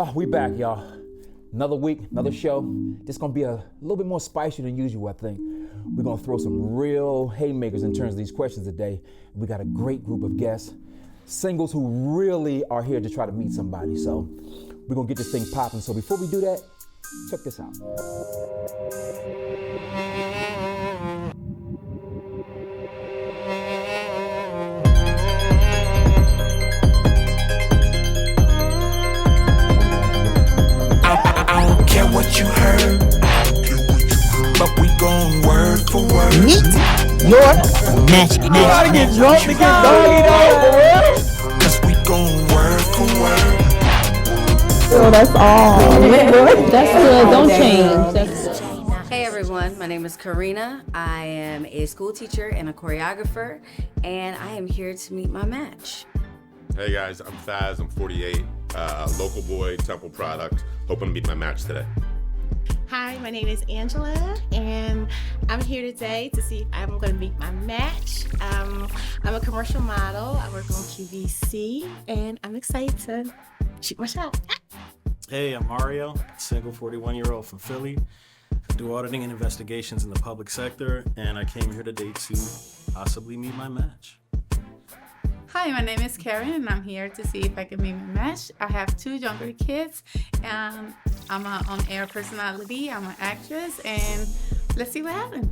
Oh, we back, y'all. Another week, another show. This is gonna be a little bit more spicy than usual, I think. We're gonna throw some real haymakers in terms of these questions today. We got a great group of guests, singles who really are here to try to meet somebody. So we're gonna get this thing popping. So before we do that, check this out. What you heard, but we gon' word for word. Meet your match. You gotta get drunk to get doggy dog for real? Cause we gon' word for word. So that's all. That's good. Don't change. That's good. Hey everyone, my name is Karina. I am a school teacher and a choreographer, and I am here to meet my match. Hey guys, I'm Faz, I'm 48, local boy, Temple product, hoping to meet my match today. Hi, my name is Angela, and I'm here today to see if I'm going to meet my match. I'm a commercial model, I work on QVC, and I'm excited to shoot my shot. Hey, I'm Mario, single 41-year-old from Philly. I do auditing and investigations in the public sector, and I came here today to possibly meet my match. Hi, my name is Karen, and I'm here to see if I can meet my match. I have 2 younger kids, and I'm an on-air personality. I'm an actress, and let's see what happens.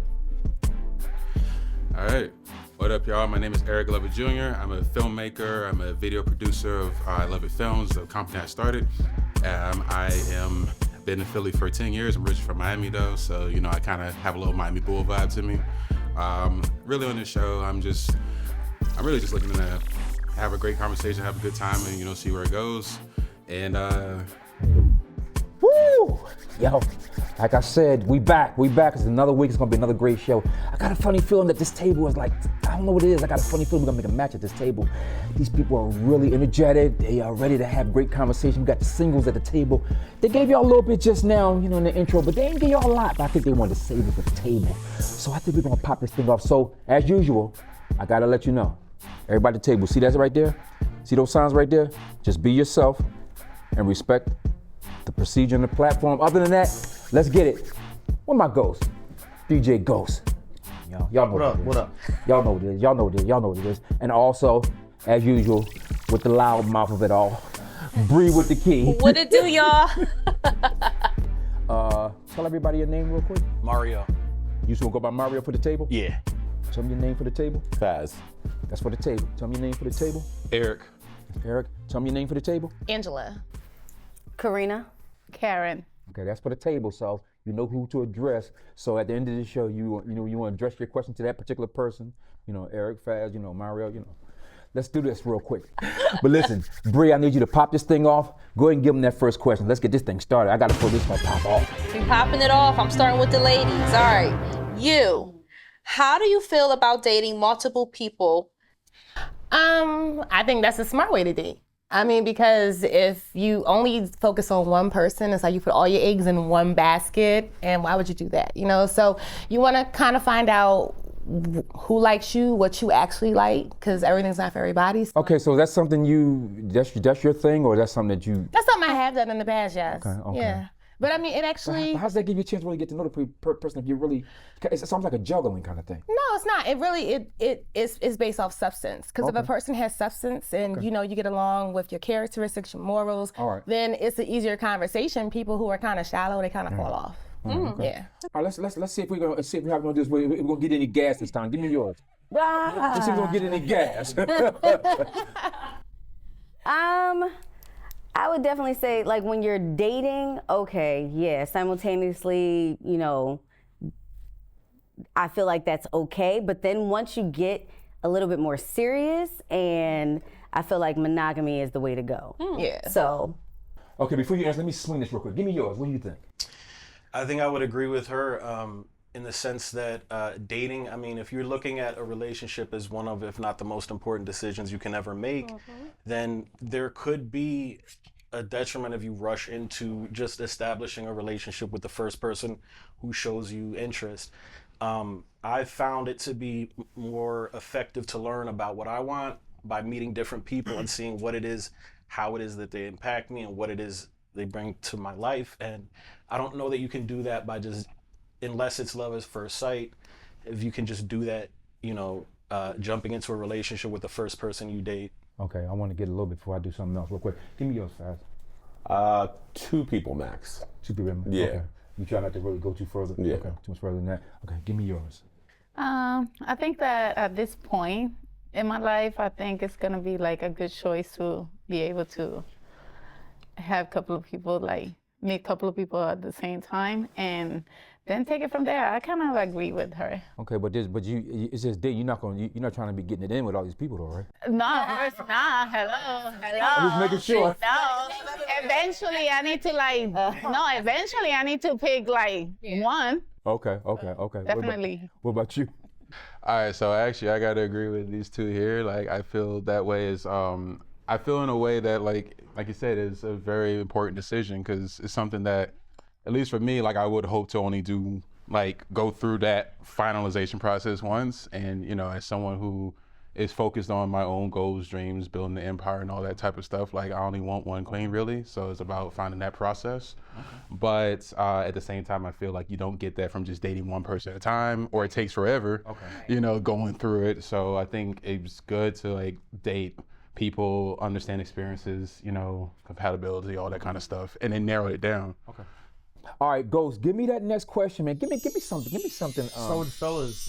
All right, what up y'all? My name is Eric Lovett Jr. I'm a filmmaker, I'm a video producer of I Love It Films, the company I started. Been in Philly for 10 years. I'm originally from Miami though, so I kind of have a little Miami Bull vibe to me. Really on this show, I'm really just looking to have a great conversation, have a good time, and see where it goes. And Woo! Yo, like I said, we back. It's another week. It's gonna be another great show. I got a funny feeling that this table is like, I don't know what it is. I got a funny feeling we're gonna make a match at this table. These people are really energetic. They are ready to have great conversation. We got the singles at the table. They gave y'all a little bit just now, in the intro, but they didn't give y'all a lot. But I think they wanted to save it for the table. So I think we're gonna pop this thing off. So as usual, I gotta let you know. Everybody at the table, see that right there? See those signs right there? Just be yourself and respect the procedure and the platform. Other than that, let's get it. Where my Ghost? DJ Ghost. Y'all know what up? Y'all know what it is. Y'all know what it is. And also, as usual, with the loud mouth of it all, Bree with the key. What it do, y'all? Tell everybody your name real quick. Mario. You just want to go by Mario for the table? Yeah. Tell me your name for the table. Faz. That's for the table. Tell me your name for the table. Eric. Eric, tell me your name for the table. Angela. Karina. Karen. Okay, that's for the table, so you know who to address. So at the end of the show, you want to address your question to that particular person. Eric, Faz, Mario, Let's do this real quick. But listen, Bree, I need you to pop this thing off. Go ahead and give them that first question. Let's get this thing started. I got to feel this gonna pop off. We popping it off. I'm starting with the ladies. All right. How do you feel about dating multiple people? I think that's a smart way to date. I mean, because if you only focus on one person, it's like you put all your eggs in one basket, and why would you do that? So you want to kind of find out who likes you, what you actually like, because everything's not for everybody. So. Okay, so that's something that's your thing, or that's something that you... That's something I have done in the past, yes. Okay. Yeah. But I mean, it actually... How does that give you a chance to really get to know the person if you really... It sounds like a juggling kind of thing. No, it's not. It really, it's based off substance. Because if a person has substance and, you get along with your characteristics, your morals, then it's an easier conversation. People who are kind of shallow, they kind of fall off. Okay. Yeah. All right, let's see if we're gonna do this. We're gonna get any gas this time. Give me yours. Let's see if we're gonna get any gas. I would definitely say, like, when you're dating, okay, yeah, simultaneously, I feel like that's okay. But then once you get a little bit more serious, and I feel like monogamy is the way to go. Yeah. So. Okay, before you answer, let me swing this real quick. Give me yours. What do you think? I think I would agree with her in the sense that dating, I mean, if you're looking at a relationship as one of, if not the most important decisions you can ever make, then there could be a detriment if you rush into just establishing a relationship with the first person who shows you interest. I found it to be more effective to learn about what I want by meeting different people and seeing what it is, how it is that they impact me, and what it is they bring to my life. And I don't know that you can do that by just, unless it's love at first sight, if you can just do that, you know, jumping into a relationship with the first person you date. Okay, I want to get a little bit before I do something else real quick. Give me yours, fast. 2 people max. 2 people. Yeah. Okay. You try not to really go too further. Yeah. Okay, too much further than that. Okay, give me yours. I think that at this point in my life, I think it's gonna be like a good choice to be able to have a couple of people, like meet a couple of people at the same time, and then take it from there. I kind of agree with her. Okay, but it's just you're not trying to be getting it in with all these people, though, right? No, of course not. Hello. I'm just making sure. No. Eventually, I need to eventually I need to pick like one. Okay. Definitely. What about you? All right, so actually I gotta agree with these two here. Like I feel that way is, I feel in a way that like you said, is a very important decision because it's something that, at least for me, like I would hope to only do, like go through that finalization process once. And you know, as someone who is focused on my own goals, dreams, building the empire and all that type of stuff, like I only want one queen really. So it's about finding that process. Okay. But at the same time, I feel like you don't get that from just dating one person at a time, or it takes forever, you know, going through it. So I think it's good to like date people, understand experiences, you know, compatibility, all that kind of stuff, and then narrow it down. Okay. All right, Ghost, give me that next question, man. Give me something. Give me something. So with fellas,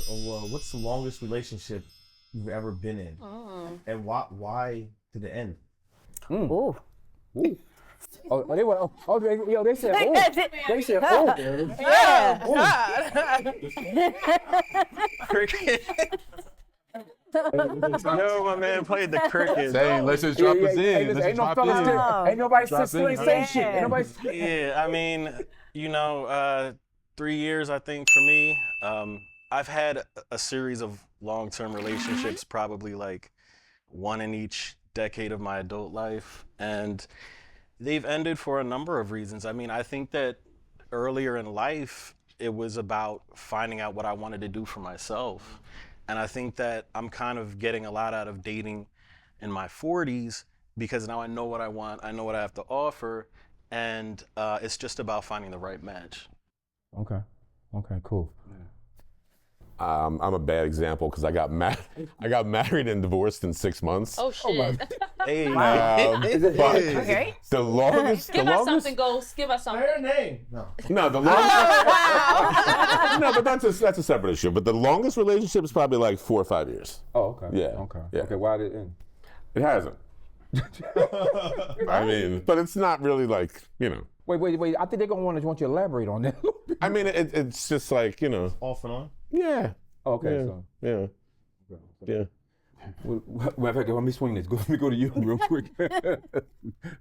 what's the longest relationship you've ever been in, and why did it end? Ooh. Oh, they were. Oh, they said. Oh, they said. Oh, Cricket. Yo, my man played the cricket. Saying, let's just drop us in. Ain't no fellas still. Ain't nobody still saying shit. Ain't nobody. Yeah, I mean, you know, 3 years I think for me. I've had a series of long-term relationships, probably like one in each decade of my adult life, and they've ended for a number of reasons. I mean, I think that earlier in life, it was about finding out what I wanted to do for myself. And I think that I'm kind of getting a lot out of dating in my 40s because now I know what I want, I know what I have to offer, and it's just about finding the right match. Okay, cool. I'm a bad example because I got married and divorced in 6 months. Oh shit. Hey, Okay. The longest. Give us something, Ghost. Give us something. Her name? No. No, the longest. No, but that's a separate issue. But the longest relationship is probably like 4 or 5 years. Oh, okay. Yeah. Okay. Why did it end? It hasn't. I mean, but it's not really like, you know. Wait. I think they're gonna want you to elaborate on that. I mean, it's just like, you know. Off and on? Yeah. Okay. Yeah. Yeah. Well, matter of fact, let me swing this. Let me go to you real quick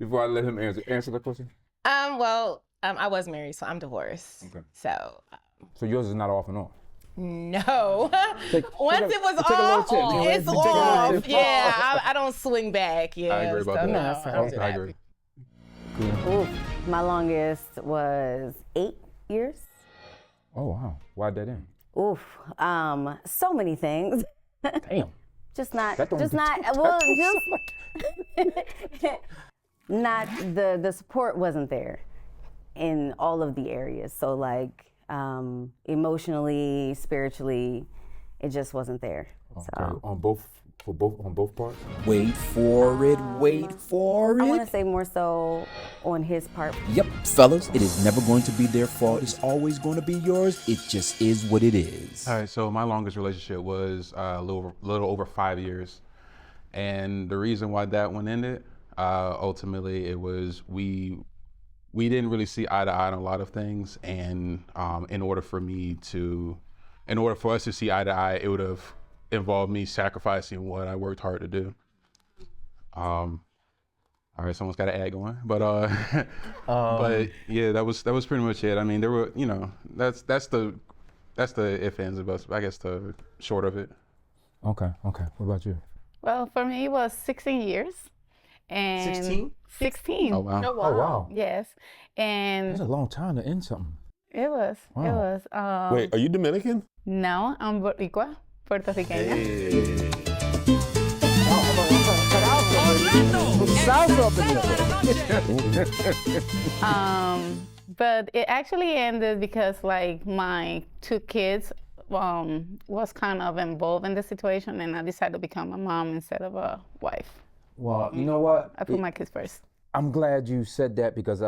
before I let him answer the question. Well, I was married, so I'm divorced. Okay. So yours is not off and on. No. Once it was off, it's off. Yeah, I don't swing back. Yeah. I agree about that. No, I don't do I that. agree. Ooh, my longest was 8 years. Oh wow, why'd that end? Oof, so many things. Damn. Not the support wasn't there in all of the areas. So like emotionally, spiritually, it just wasn't there. Okay. So On both parts? Wait for it. I want to say more so on his part. Yep, fellas, it is never going to be their fault. It's always going to be yours. It just is what it is. All right, so my longest relationship was a little over 5 years. And the reason why that one ended, ultimately, it was we didn't really see eye to eye on a lot of things. And in order for us to see eye to eye, it would have involved me sacrificing what I worked hard to do. All right, someone's got an ad going, but yeah, that was pretty much it. I mean, there were, you know, that's the if ands of us. I guess the short of it. Okay. What about you? Well, for me, it was 16 years. And 16? 16. Oh wow. Oh wow. Yes. And That's a long time to end something. it was. Wow. It was. Wait, are you Dominican? No, I'm Boricua, Puerto Rican. Orlando, salsa up in here. But it actually ended because like my two kids was kind of involved in the situation, and I decided to become a mom instead of a wife. Well, you know what? I put my kids first. I'm glad you said that because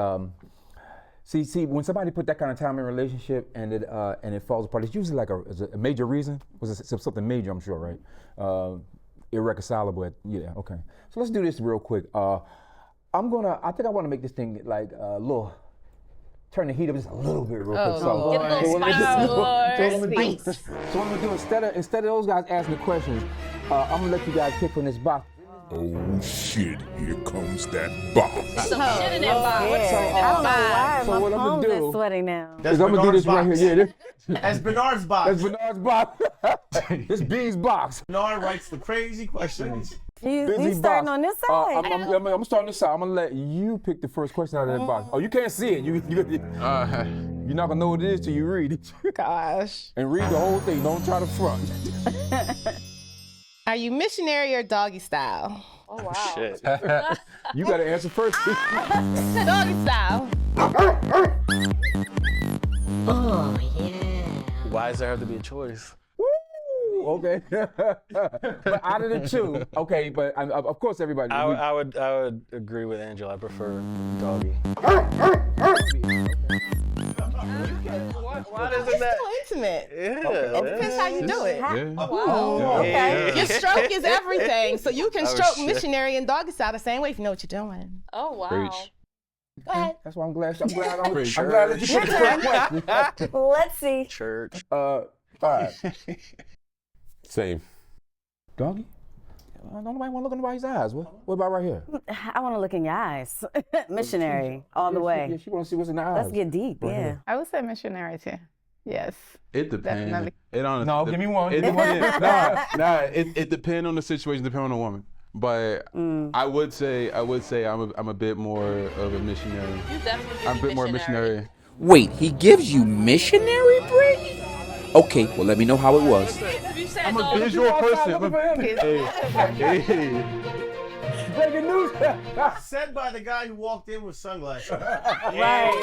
see, when somebody put that kind of time in a relationship and it falls apart, it's usually like a major reason. Was it something major? I'm sure, right? Irreconcilable. Yeah. Okay. So let's do this real quick. I think I want to make this thing like a little. Turn the heat up just a little bit real quick. So what I'm gonna do instead of those guys asking the questions, I'm gonna let you guys pick from this box. Oh shit, here comes that box. Some shit in that box. I don't know why So my what I'm palms gonna are do sweating now. That's I'm gonna do this Bernard's right here. box. Yeah, That's Bernard's box. that's Bernard's box. This B's box. Bernard writes the crazy questions. You Busy starting box. on this side. I'm starting this side. I'm gonna let you pick the first question out of that box. Oh, you can't see it. You're not gonna know what it is till you read it. Gosh. And read the whole thing. Don't try to front. Are you missionary or doggy style? Oh wow. Shit. You gotta answer first. Doggy style. Oh yeah. Why does there have to be a choice? Okay. But out of the two, okay, but of course everybody. I would agree with Angela. I prefer doggy. Why doesn't It's that? still intimate. Yeah. It depends how you do it. Wow. Okay. Your stroke is everything. So you can Oh, stroke shit. missionary and doggy style the same way if you know what you're doing. Oh wow. Preach. Go ahead. That's why I'm glad that you picked the Your first turn. question. Let's see. Church. All right. Same. Doggy? Nobody want to look in nobody's eyes. What about right here? I want to look in your eyes. Missionary, all the Yeah, way. she want to see what's in the eyes. Let's get deep, Right yeah. here. I would say missionary too. Yes. It depends. Definitely. It honestly. No, give me one. It depends. It depends on the situation, depends on the woman. But I would say I'm a bit more of a missionary. You definitely I'm a bit more missionary. Wait, he gives you missionary break? Okay, well, let me know how it was. I'm a visual person. Hey. Breaking news. Said by the guy who walked in with sunglasses. Right.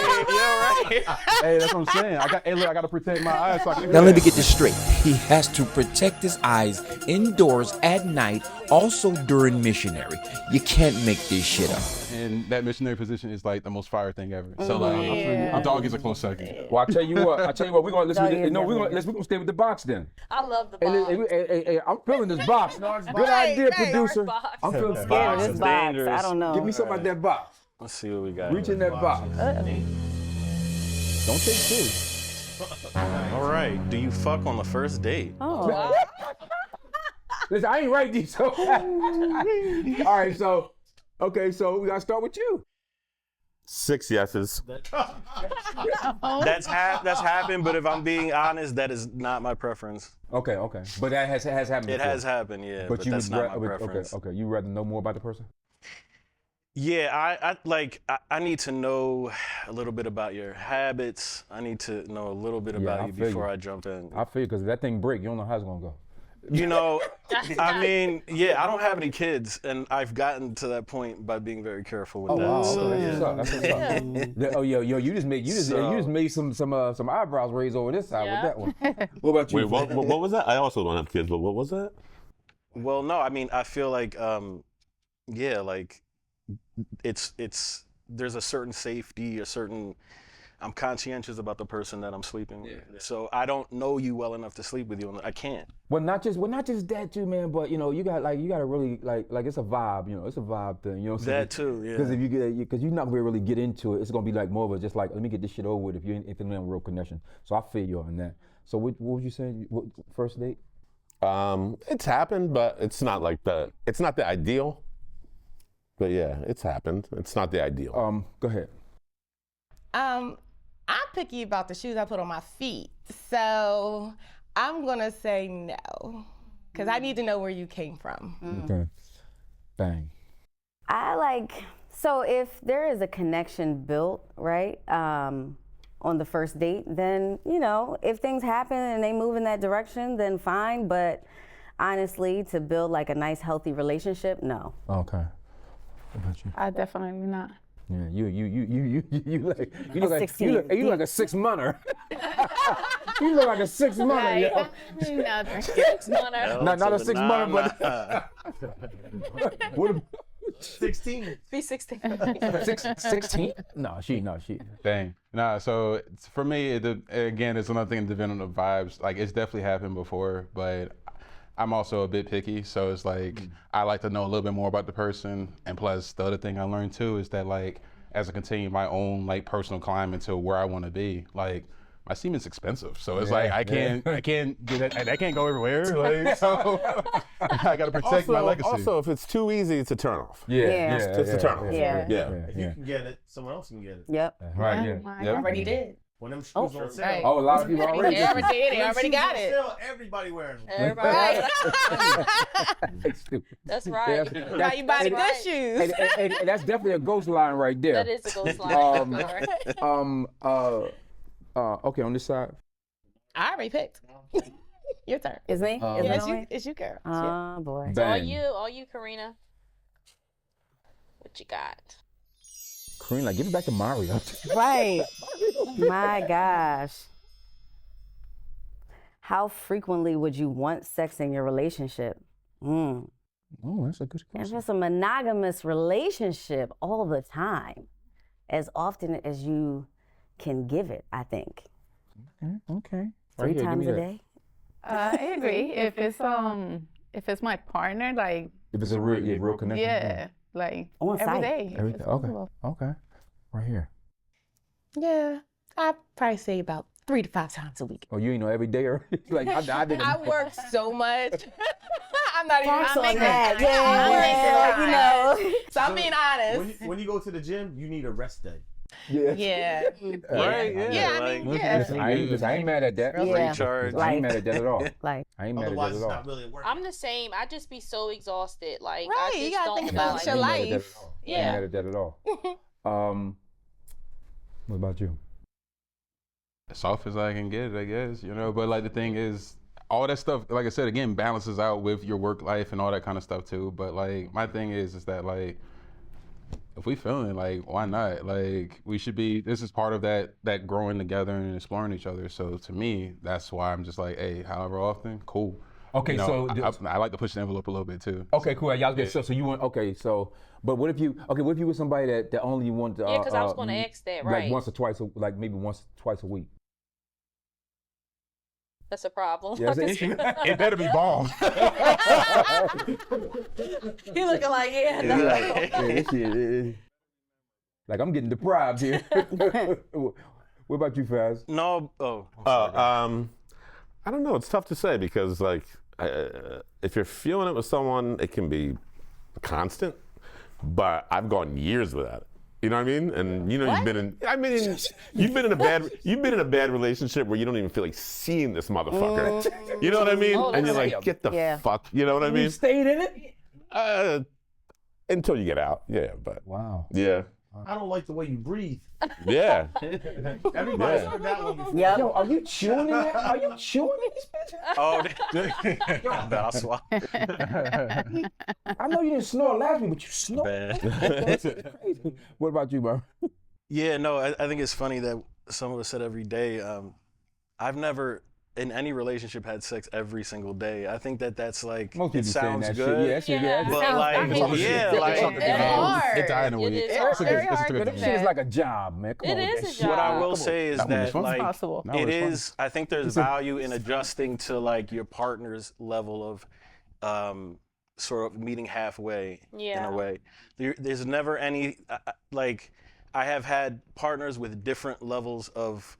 Hey, that's what I'm saying. I got to protect my eyes. So I can Now let me get this straight. He has to protect his eyes indoors at night, also during missionary. You can't make this shit up. And that missionary position is like the most fire thing ever. So like, a dog is a close second. Well, I tell you what. We're gonna stay with the box then. I love the box. Hey, I'm feeling this box. Good idea, producer. Box. I'm feeling Scared of Box this is box. dangerous. I don't know. Give me something out that box. Let's see what we got. Reach in that box. Don't take two. All right. Do you fuck on the first date? Oh. Listen, I ain't write these. So. All right, so we gotta start with you. 6 yeses. That's happened, but if I'm being honest, that is not my preference. Okay, but that has happened. It before. has happened, yeah, but you that's would not my preference. Okay. You rather know more about the person? Yeah, I need to know a little bit about your habits. I need to know a little bit about you before I jump in. I feel because if that thing break, you don't know how it's gonna go. You know, I mean, yeah, I don't have any kids, and I've gotten to that point by being very careful with that. Wow, So, that's yeah. what's up. Yo, you just made some eyebrows raised over this side with that one. What about you? Wait, what was that? I also don't have kids, but what was that? Well, no, I mean, I feel like, yeah, like it's there's a certain safety, I'm conscientious about the person that I'm sleeping with. So I don't know you well enough to sleep with you, and I can't. Well, not just that too, man. But you know, you got to really like it's a vibe. You know, it's a vibe thing. You know, That too, yeah. Because because you're not gonna really get into it, it's gonna be like more of a just like let me get this shit over with if you're in a real connection. So I feel you on that. So what was you saying? First date? It's happened, but it's not like it's not the ideal. But yeah, it's happened. It's not the ideal. Go ahead. I'm picky about the shoes I put on my feet. So I'm gonna say no. Because I need to know where you came from. Okay. Bang. So if there is a connection built, right, on the first date, then, you know, if things happen and they move in that direction, then fine. But honestly, to build like a nice, healthy relationship, no. Okay. I definitely not. Yeah, you look like 16. you look like a 6-monther. You look like a 6-monther. Yo. Another. 6-month. Not a 6-month, but what? 16. Be 16. 16? No, she. Dang. Nah, so for me, again, it's another thing depending on the vibes. Like, it's definitely happened before, but I'm also a bit picky. So it's like, I like to know a little bit more about the person. And plus, the other thing I learned too is that, like, as I continue my own, like, personal climb into where I want to be, like, my semen's expensive. So it's like, I can't get it, I can't go everywhere. Like, so I got to protect my legacy. Also, if it's too easy, it's a turnoff. Yeah. It's a turnoff. Yeah. If you can get it, someone else can get it. Yep. Right. Yeah. I already did. When them shoes on sale. Right. Oh, a lot of people already. They already did. They When already shoes got on it. sale, everybody wearing them. Everybody. That's right. Now you buy the good shoes. And that's definitely a ghost line right there. That is a ghost line. Okay, on this side. I already picked. Your turn. It's me? It's you, girl. Oh, boy. Bang. All you, Karina. What you got? Karina, give it back to Mario. Right. My gosh. How frequently would you want sex in your relationship? Oh, that's a good If question. it's a monogamous relationship all the time, as often as you can give it, I think. Okay. 3 times a day. I agree. If it's my partner, like If it's a real connection. yeah, like On every site. day. Everything. Okay. Right here. Yeah. I'd probably say about 3 to 5 times a week. Oh, you ain't know every day or like I did. I work so much. I'm not even. Facts I'm on making that. time. Yeah, you know. So I'm being honest. When you go to the gym, you need a rest day. Yeah. Yeah. Right? Yeah, I like, mean, yeah. Listen, I ain't mad at that. Yeah. recharge. I ain't mad at that at all. Like, I ain't mad at Otherwise, that it's at all. not really work. I'm the same. I just be so exhausted. Like Right, I you just gotta don't think feel about like your I ain't life. mad at that at all. I Yeah. ain't mad at that at all. What about you? As soft as I can get it, I guess, you know. But like the thing is, all that stuff, like I said, again, balances out with your work life and all that kind of stuff too. But like my thing is that like, if we feeling like, why not? Like we should be. This is part of that growing together and exploring each other. So to me, that's why I'm just like, hey, however often, cool. Okay, You know, so I like to push the envelope a little bit too. okay, cool. Y'all get so you want but what if you with somebody that only want to Yeah, because I was going to ask that, right? like once or twice, like maybe once twice a week. That's a problem. Yeah, that's an issue. It better be bomb. He looking like Yeah, this shit, like I'm getting deprived here. What about you, Faz? No. I don't know. It's tough to say because, like, if you're feeling it with someone, it can be constant. But I've gone years without it. You know what I mean? And you know, you've been in a bad relationship where you don't even feel like seeing this motherfucker. You know what I mean? And you're like, get the fuck. You know what I mean? You stayed in it? Until you get out. Yeah, but wow. Yeah. I don't like the way you breathe. Yeah. Everybody's heard that one before. Yep. Yo, are you chewing in that? Are you chewing in this bitch? Oh, I'll swallow. I know you didn't snore last week, but you snore. That's crazy. What about you, bro? Yeah, no, I think it's funny that some of us said every day. I've never in any relationship had sex every single day. I think that's like Most it people saying sounds that good. shit. Yeah, but sounds- like I mean, yeah, like It's hard. It's in a week. It is It's very hard It's to a do That shit is that. like a job, man. Come It on. is that a shit. job. what I Come will on. say is That one was that fun. like Possible. That it was fun. is. I think there's value in adjusting to like your partner's level of sort of meeting halfway in Yeah. a way. There's never any like I have had partners with different levels of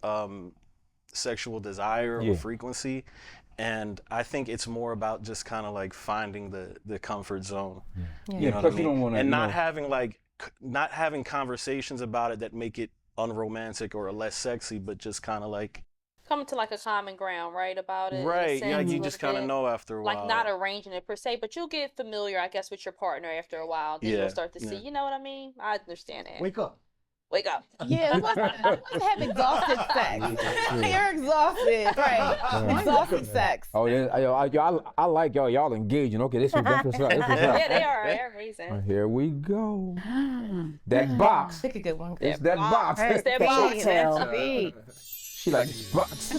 sexual desire Yeah. or frequency. And I think it's more about just kind of like finding the comfort zone. Yeah, You know plus what I you don't mean? wanna, And you not know- having like not having conversations about it that make it unromantic or less sexy, but just kind of like Coming to like a common ground, right, about it. in a right. Yeah, sense, you a just little kind of bit. know after a while. Like not arranging it per se, but you'll get familiar, I guess, with your partner after a while. Then Yeah, you'll start to see. yeah. You know what I mean? I understand that. Wake up. Wake up. Yeah, let's have exhausted sex. You're exhausted, right? Exhausted sex. Oh yeah, I like y'all. Y'all engaging. Okay, this what's up. This what's up. Yeah, they are. They're amazing. Here we go. That box. Pick a good one. It's that box. It's that box. She likes this box.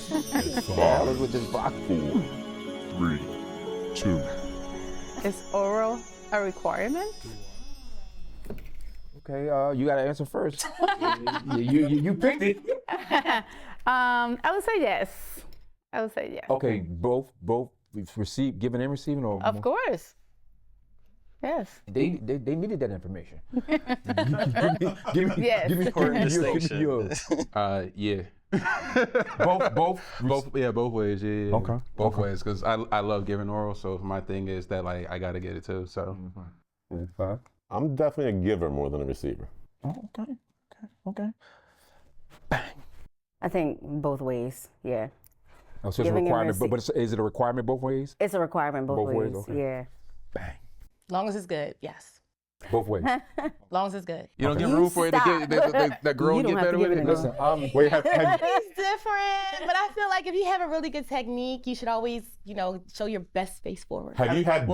Yeah, look with this box. 4, 3, 2. Is oral a requirement? Okay, you gotta answer first. you picked it. I would say yes. I would say yes. Okay, both giving and receiving, or Of course. Yes. They needed that information. Yes. Give me Important distinction. Yeah. both. Yeah, both ways. Yeah. Okay. Both ways, because I love giving oral. So my thing is that like I gotta get it too. So. I'm definitely a giver more than a receiver. Oh, okay. I think both ways, yeah. Oh, so it's a Giving and requirement, but is it a requirement both ways? It's a requirement both ways, okay. yeah. Bang. Long as it's good, yes. Both ways. Long as it's good. You don't give room for it to get that girl get better with it. Listen, wait, have It's different, but I feel like if you have a really good technique, you should always, show your best face forward. you had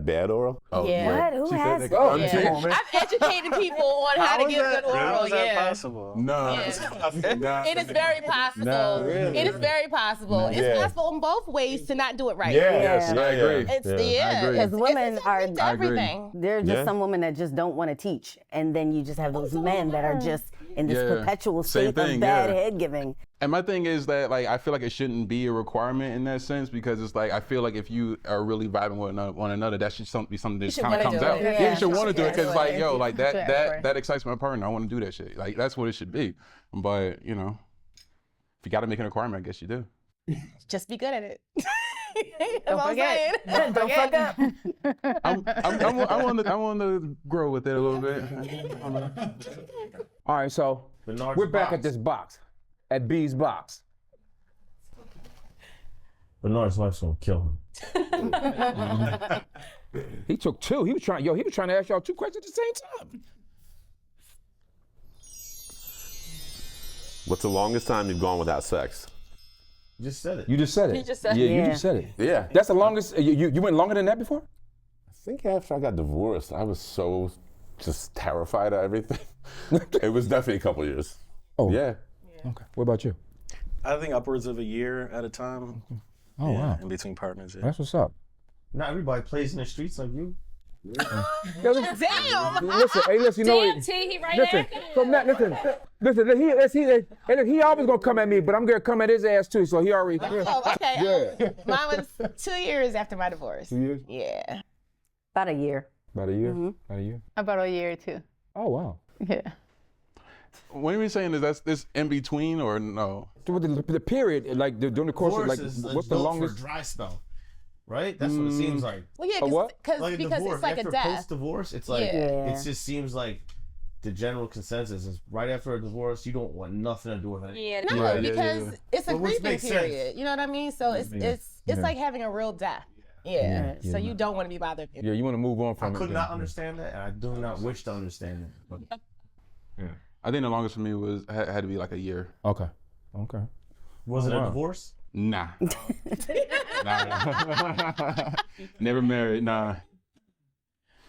bad oral? Oh, What? Who has it? oh, Yeah. come on, man. I've educated people on how to give good oral. How is that Yeah. possible? No. It is very possible. No, really? It is very possible. It's Yeah. possible in both ways to not do it right. Yes, Yeah. I agree. It's I agree. Because women are, it's everything. there are just Yeah. some women that just don't want to teach. And then you just have those men that are just in this Yeah. perpetual Same state thing, of bad yeah. head giving. And my thing is that like I feel like it shouldn't be a requirement in that sense, because it's like I feel like if you are really vibing with one another, that should be something that should kind of wanna comes do out. it. Yeah, Yeah. you should want to do it because like yo, like Sure. that excites my partner. I want to do that shit. Like that's what it should be. But if you got to make an requirement, I guess you do. Just be good at it. Don't forget. Don't fuck up. I want to grow with it a little bit. All right, so Bernard's we're back box. at this box, at B's box. Bernard's wife's gonna kill him. He took two. He was trying to ask y'all two questions at the same time. What's the longest time you've gone without sex? You just said it. You just said it. He just said yeah, it. you Yeah. just said it. Yeah. That's the longest. You went longer than that before? I think after I got divorced, I was so just terrified of everything. It was definitely a couple years. Oh. Yeah. Okay. What about you? I think upwards of a year at a time. Oh wow. In between partners. Yeah. That's what's up. Not everybody plays in the streets like you. Damn. Listen, hey, listen, you know Damn, what? T, he right Listen, there. so now, he always gonna come at me, but I'm gonna come at his ass too. So he already. Oh, okay. Yeah. Mine was 2 years after my divorce. 2 years? Yeah. About a year. About a year. About a year. About a year too. Oh wow. Yeah. What are you saying? Is that's this in between or no? The period, like during the course of Divorce like, is what's the adult longest? for a dry spell, right? That's what it seems like. Well, yeah, A what? Like because divorce. it's like after a death. post-divorce, it's like Yeah. it just seems like the general consensus is right after a divorce, you don't want nothing to do with it. Yeah. No, Yeah, because it's a Well, which grieving makes sense. period. You know what I mean? So it's like having a a real death. Yeah. Yeah. So you don't want to be bothered. Yeah, you want to move on I from it. could then. not understand that, and I do not wish to understand it. But I think the longest for me was had to be like a year. Okay. Okay. was it wow. a divorce? Nah. Nah. Never married. Nah.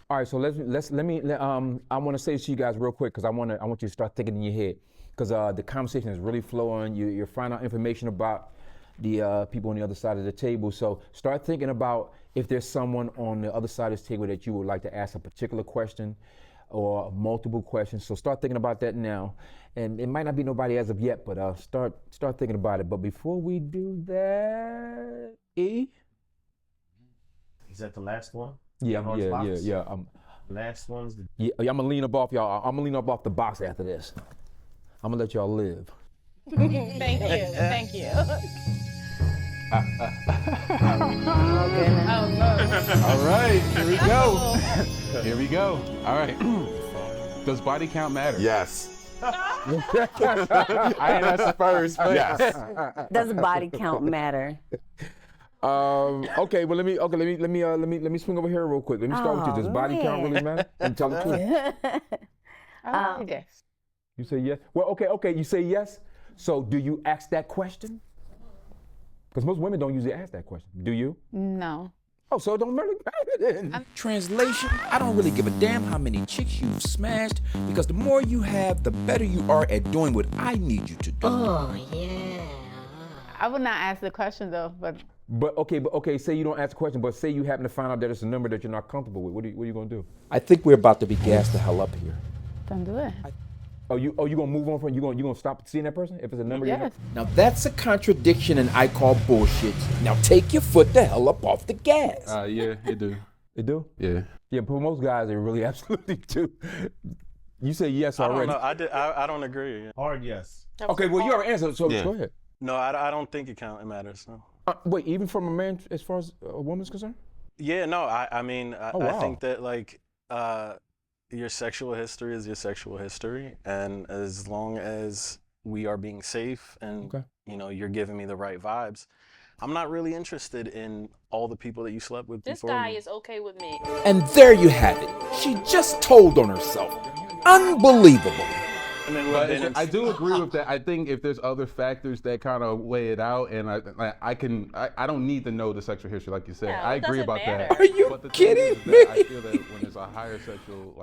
All right, so let me. I want to say this to you guys real quick because I want you to start thinking in your head because the conversation is really flowing. You're finding out information about the people on the other side of the table. So start thinking about if there's someone on the other side of this table that you would like to ask a particular question or multiple questions. So start thinking about that now. And it might not be nobody as of yet, but start thinking about it. But before we do that, E? Is that the last one? Yeah, Bernard's box? yeah. Last one's the Yeah, I'm gonna lean up off y'all. I'm gonna lean up off the box after this. I'm gonna let y'all live. Thank you. Thank you. Oh, goodness. Oh, no. All right, here we go. Here we go. All right. Does body count matter? Yes. I asked first. But Yes. Does body count matter? Okay, well let me swing over here real quick. Let me start with you. Does body count really matter? And tell the truth. Yes. You say yes? Well, okay, you say yes. So do you ask that question? Because most women don't usually ask that question. Do you? No. Oh, so it don't really matter then. Translation, I don't really give a damn how many chicks you've smashed, because the more you have, the better you are at doing what I need you to do. Oh, yeah. I would not ask the question though, but But okay, say you don't ask the question, but say you happen to find out that it's a number that you're not comfortable with. What are you gonna do? I think we're about to be gassed the hell up here. don't do it. You gonna move on from you gonna stop seeing that person if it's a number? Yes. Now that's a contradiction and I call bullshit. Now take your foot the hell up off the gas. Yeah, it do. It do? Yeah. Yeah, but most guys, they really absolutely do. You say yes I don't already. know. I don't agree. Yeah. Hard yes. Okay, well you already answered, so Yeah. go ahead. No, I don't think it matters. No. Wait, even from a man as far as a woman's concerned? Yeah, no. I mean, Oh, wow. I think that like your sexual history is your sexual history, and as long as we are being safe and you know you're giving me the right vibes, I'm not really interested in all the people that you slept with This before guy me. is okay with me. And there you have it. She just told on herself. Unbelievable. But I do agree with that. I think if there's other factors that kind of weigh it out, and I don't need to know the sexual history like you said. Yeah, I it agree doesn't about matter. that. Are you But the thing kidding is that I me? feel that when there's a higher sexual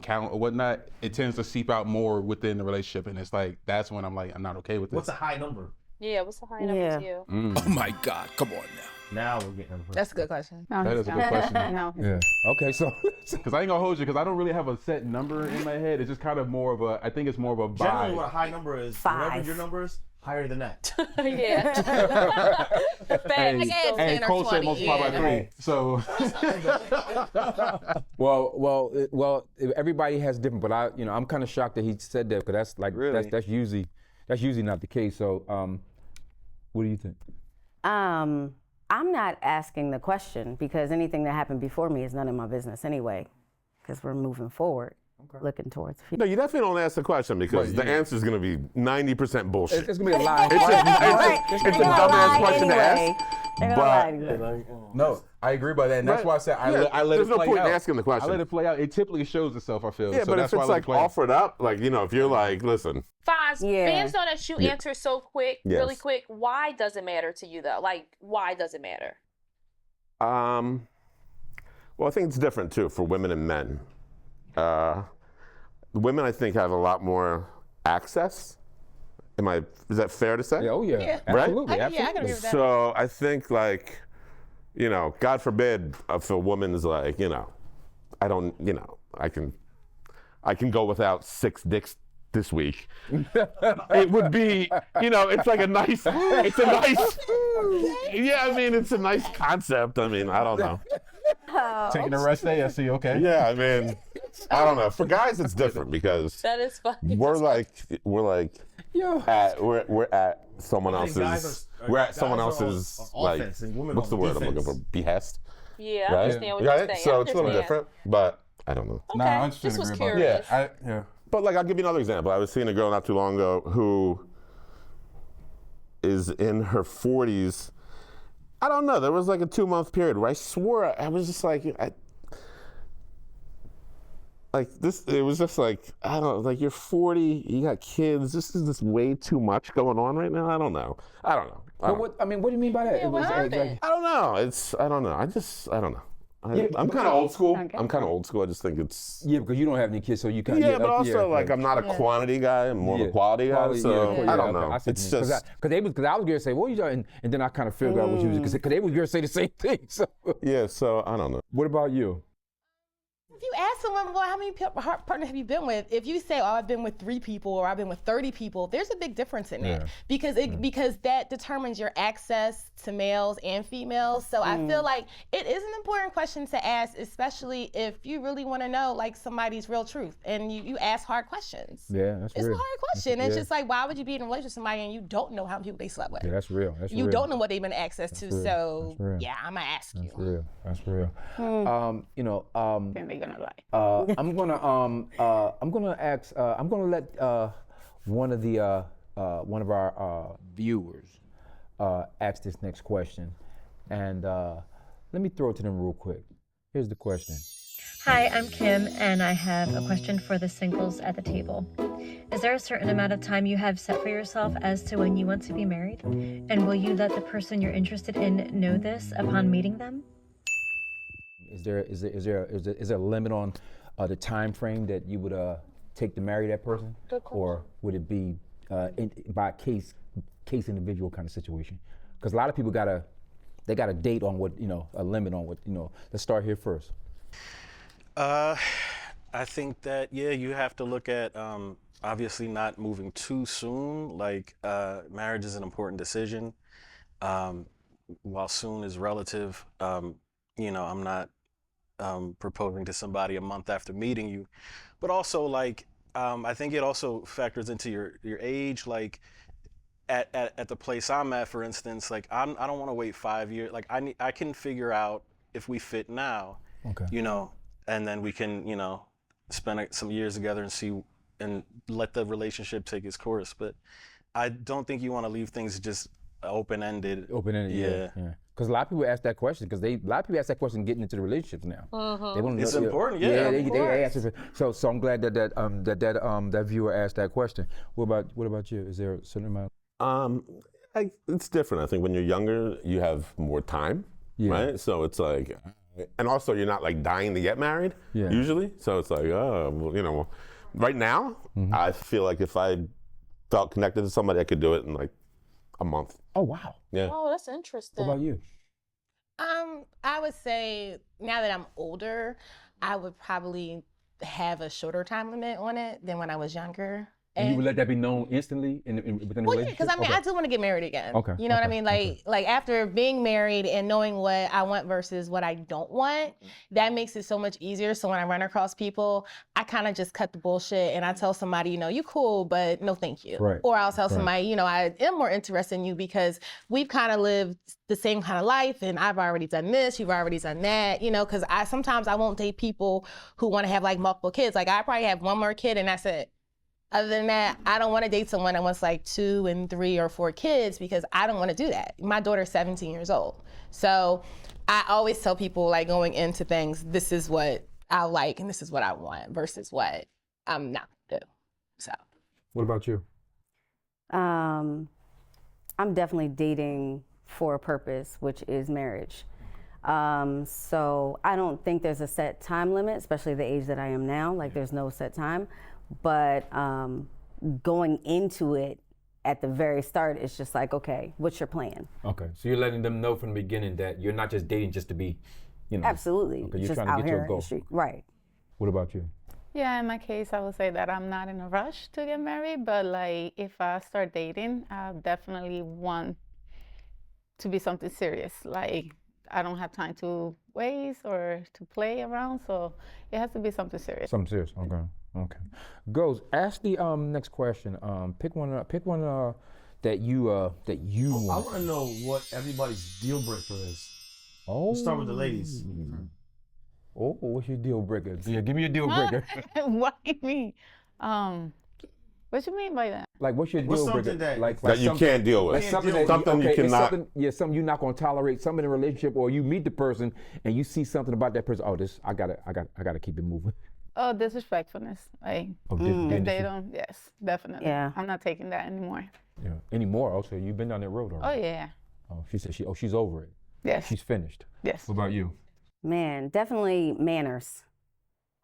count or whatnot, it tends to seep out more within the relationship, and it's like that's when I'm not okay with it. What's a high number? Yeah, what's the high number to you? Oh my God, come on now. Now we're getting. That's a good question. No, That he's is a good not. question. No. Yeah. Okay, so Because I ain't gonna hold you, because I don't really have a set number in my head. It's just kind of more of a. I think it's more of a Generally, vibe. what a high number is, whatever your number is, higher than that. Yeah. And cold shit multiplied by 3. So. well, everybody has different, but I'm kind of shocked that he said that, because that's like Really? that's usually not the case. So, what do you think? I'm not asking the question because anything that happened before me is none of my business anyway, because we're moving forward, looking towards the future. No, you definitely don't ask the question because the answer is going to be 90% bullshit. It's gonna be a lie. It's a dumbass question to ask. They're gonna lie anyway. No, I agree by that, and that's why I said I let there's it no play point out. in asking the question. I let it play out. It typically shows itself. I feel. Yeah, so but that's if why it's I let like it play out. offered up, like if you're like, listen, Fonz, Yeah. fans know that you Yeah. answer so quick, Yes. really quick. Why does it matter to you though? Like, why does it matter? well, I think it's different too for women and men. Women, I think, have a lot more access. Is that fair to say? Yeah, oh yeah, Yeah. Right? absolutely, Yeah, I can absolutely. agree with that. So I think like, God forbid if a woman's like, I don't, I can go without 6 dicks this week. It would be, it's like it's a nice, yeah, I mean, it's a nice concept. I mean, I don't know. Taking a rest day, I see. Okay. Yeah, I mean, I don't know. For guys, it's different because That is funny. we're like Yo. we're at someone I think guys else's. are- We're at guys someone are on else's like. offense and women What's the on word I'm looking defense. for? Behest. Yeah, I Right? understand what you're Right? saying. So I it's a little understand. different, but I don't know. Okay, Nah, I just this was agree about curious. Yeah. But like, I'll give you another example. I was seeing a girl not too long ago who is in her 40s. I don't know. There was like a 2-month period where I swore I was just like, it was just like, I don't know, like you're 40, you got kids. This is just way too much going on right now. I don't know. But what do you mean by that? Yeah, what happened? I don't know. I don't know. I don't know. I'm kind of old school. I'm kind of old school. I just think it's. Yeah, because you don't have any kids, so you kind of. Yeah, but also like I'm not a quantity guy. I'm more of a quality guy. So I don't know. It's just because I was gonna say, what are you doing? And then I kind of figured out what you was because they was gonna say the same thing. So yeah. So I don't know. What about you? If you ask someone, well, how many partners have you been with? If you say, oh, I've been with 3 people or I've been with 30 people, there's a big difference in that because that determines your access to males and females. So I feel like it is an important question to ask, especially if you really want to know like somebody's real truth and you ask hard questions. Yeah, that's It's real. a hard question. It's just like, why would you be in a relationship with somebody and you don't know how many people they slept with? Yeah, that's real. That's You real. don't know what they've been access to. real. So That's real. yeah, I'm gonna ask you. That's real. That's real. Then they're gonna lie. I'm gonna ask. I'm gonna let one of our viewers ask this next question, and let me throw it to them real quick. Here's the question. Hi, I'm Kim, and I have a question for the singles at the table. Is there a certain amount of time you have set for yourself as to when you want to be married? And will you let the person you're interested in know this upon meeting them? Is there a limit on the time frame that you would take to marry that person, or would it be by case individual kind of situation? Because a lot of people got a date on what, a limit on what, Let's start here first. I think that, you have to look at obviously not moving too soon. Like marriage is an important decision. While soon is relative, I'm not proposing to somebody a month after meeting you, but also like I think it also factors into your age. Like at the place I'm at, for instance, like I don't want to wait 5 years. Like I can figure out if we fit now, Okay. And then we can spend some years together and see and let the relationship take its course. But I don't think you want to leave things just open-ended. Yeah. Because a lot of people ask that question. Because a lot of people ask that question getting into the relationships now. They want to It's know, important, they ask it. So I'm glad that viewer asked that question. What about you? Is there a certain amount? It's different. I think when you're younger, you have more time, right? So it's like, and also you're not like dying to get married usually. So it's like, right now, I feel like if I felt connected to somebody, I could do it in like a month. Oh wow. Yeah. Oh, that's interesting. What about you? I would say now that I'm older, I would probably have a shorter time limit on it than when I was younger. And you would let that be known instantly within the relationship? Because I do want to get married again. Okay. You know what I mean? Like after being married and knowing what I want versus what I don't want, that makes it so much easier. So when I run across people, I kind of just cut the bullshit and I tell somebody, you cool, but no thank you. Right. Or I'll tell somebody, I am more interested in you because we've kind of lived the same kind of life and I've already done this, you've already done that, because sometimes I won't date people who want to have like multiple kids. Like I probably have one more kid and that's it. Other than that, I don't want to date someone that wants like 2 and 3 or 4 kids because I don't want to do that. My daughter's 17 years old. So I always tell people like going into things, this is what I like and this is what I want versus what I'm not going to do. So. What about you? I'm definitely dating for a purpose, which is marriage. So I don't think there's a set time limit, especially the age that I am now. Like there's no set time. But going into it at the very start, it's just like, okay, what's your plan? Okay, so you're letting them know from the beginning that you're not just dating just to be, Absolutely. Okay, you're just trying out to get here to a goal. in the street. Right. What about you? Yeah, in my case, I would say that I'm not in a rush to get married, but like if I start dating, I definitely want to be something serious. Like I don't have time to waste or to play around, so it has to be something serious. Something serious. Okay. Goes. Ask the next question. Pick one that you want. I want to know what everybody's deal breaker is. Oh. Let's start with the ladies. Oh, what's your deal breaker? Yeah, give me your deal breaker. What do you mean? What you mean by that? Like, what's your deal breaker? That you can't deal with. Like something you cannot. Something you're not gonna tolerate. Something in a relationship, or you meet the person and you see something about that person. Oh, I gotta keep it moving. Oh, disrespectfulness. Like, if they don't, yes, definitely. Yeah. I'm not taking that anymore. Yeah. Anymore? Also, you've been down that road already. Oh yeah. Oh, she said she's over it. Yes. She's finished. Yes. What about you? Man, definitely manners.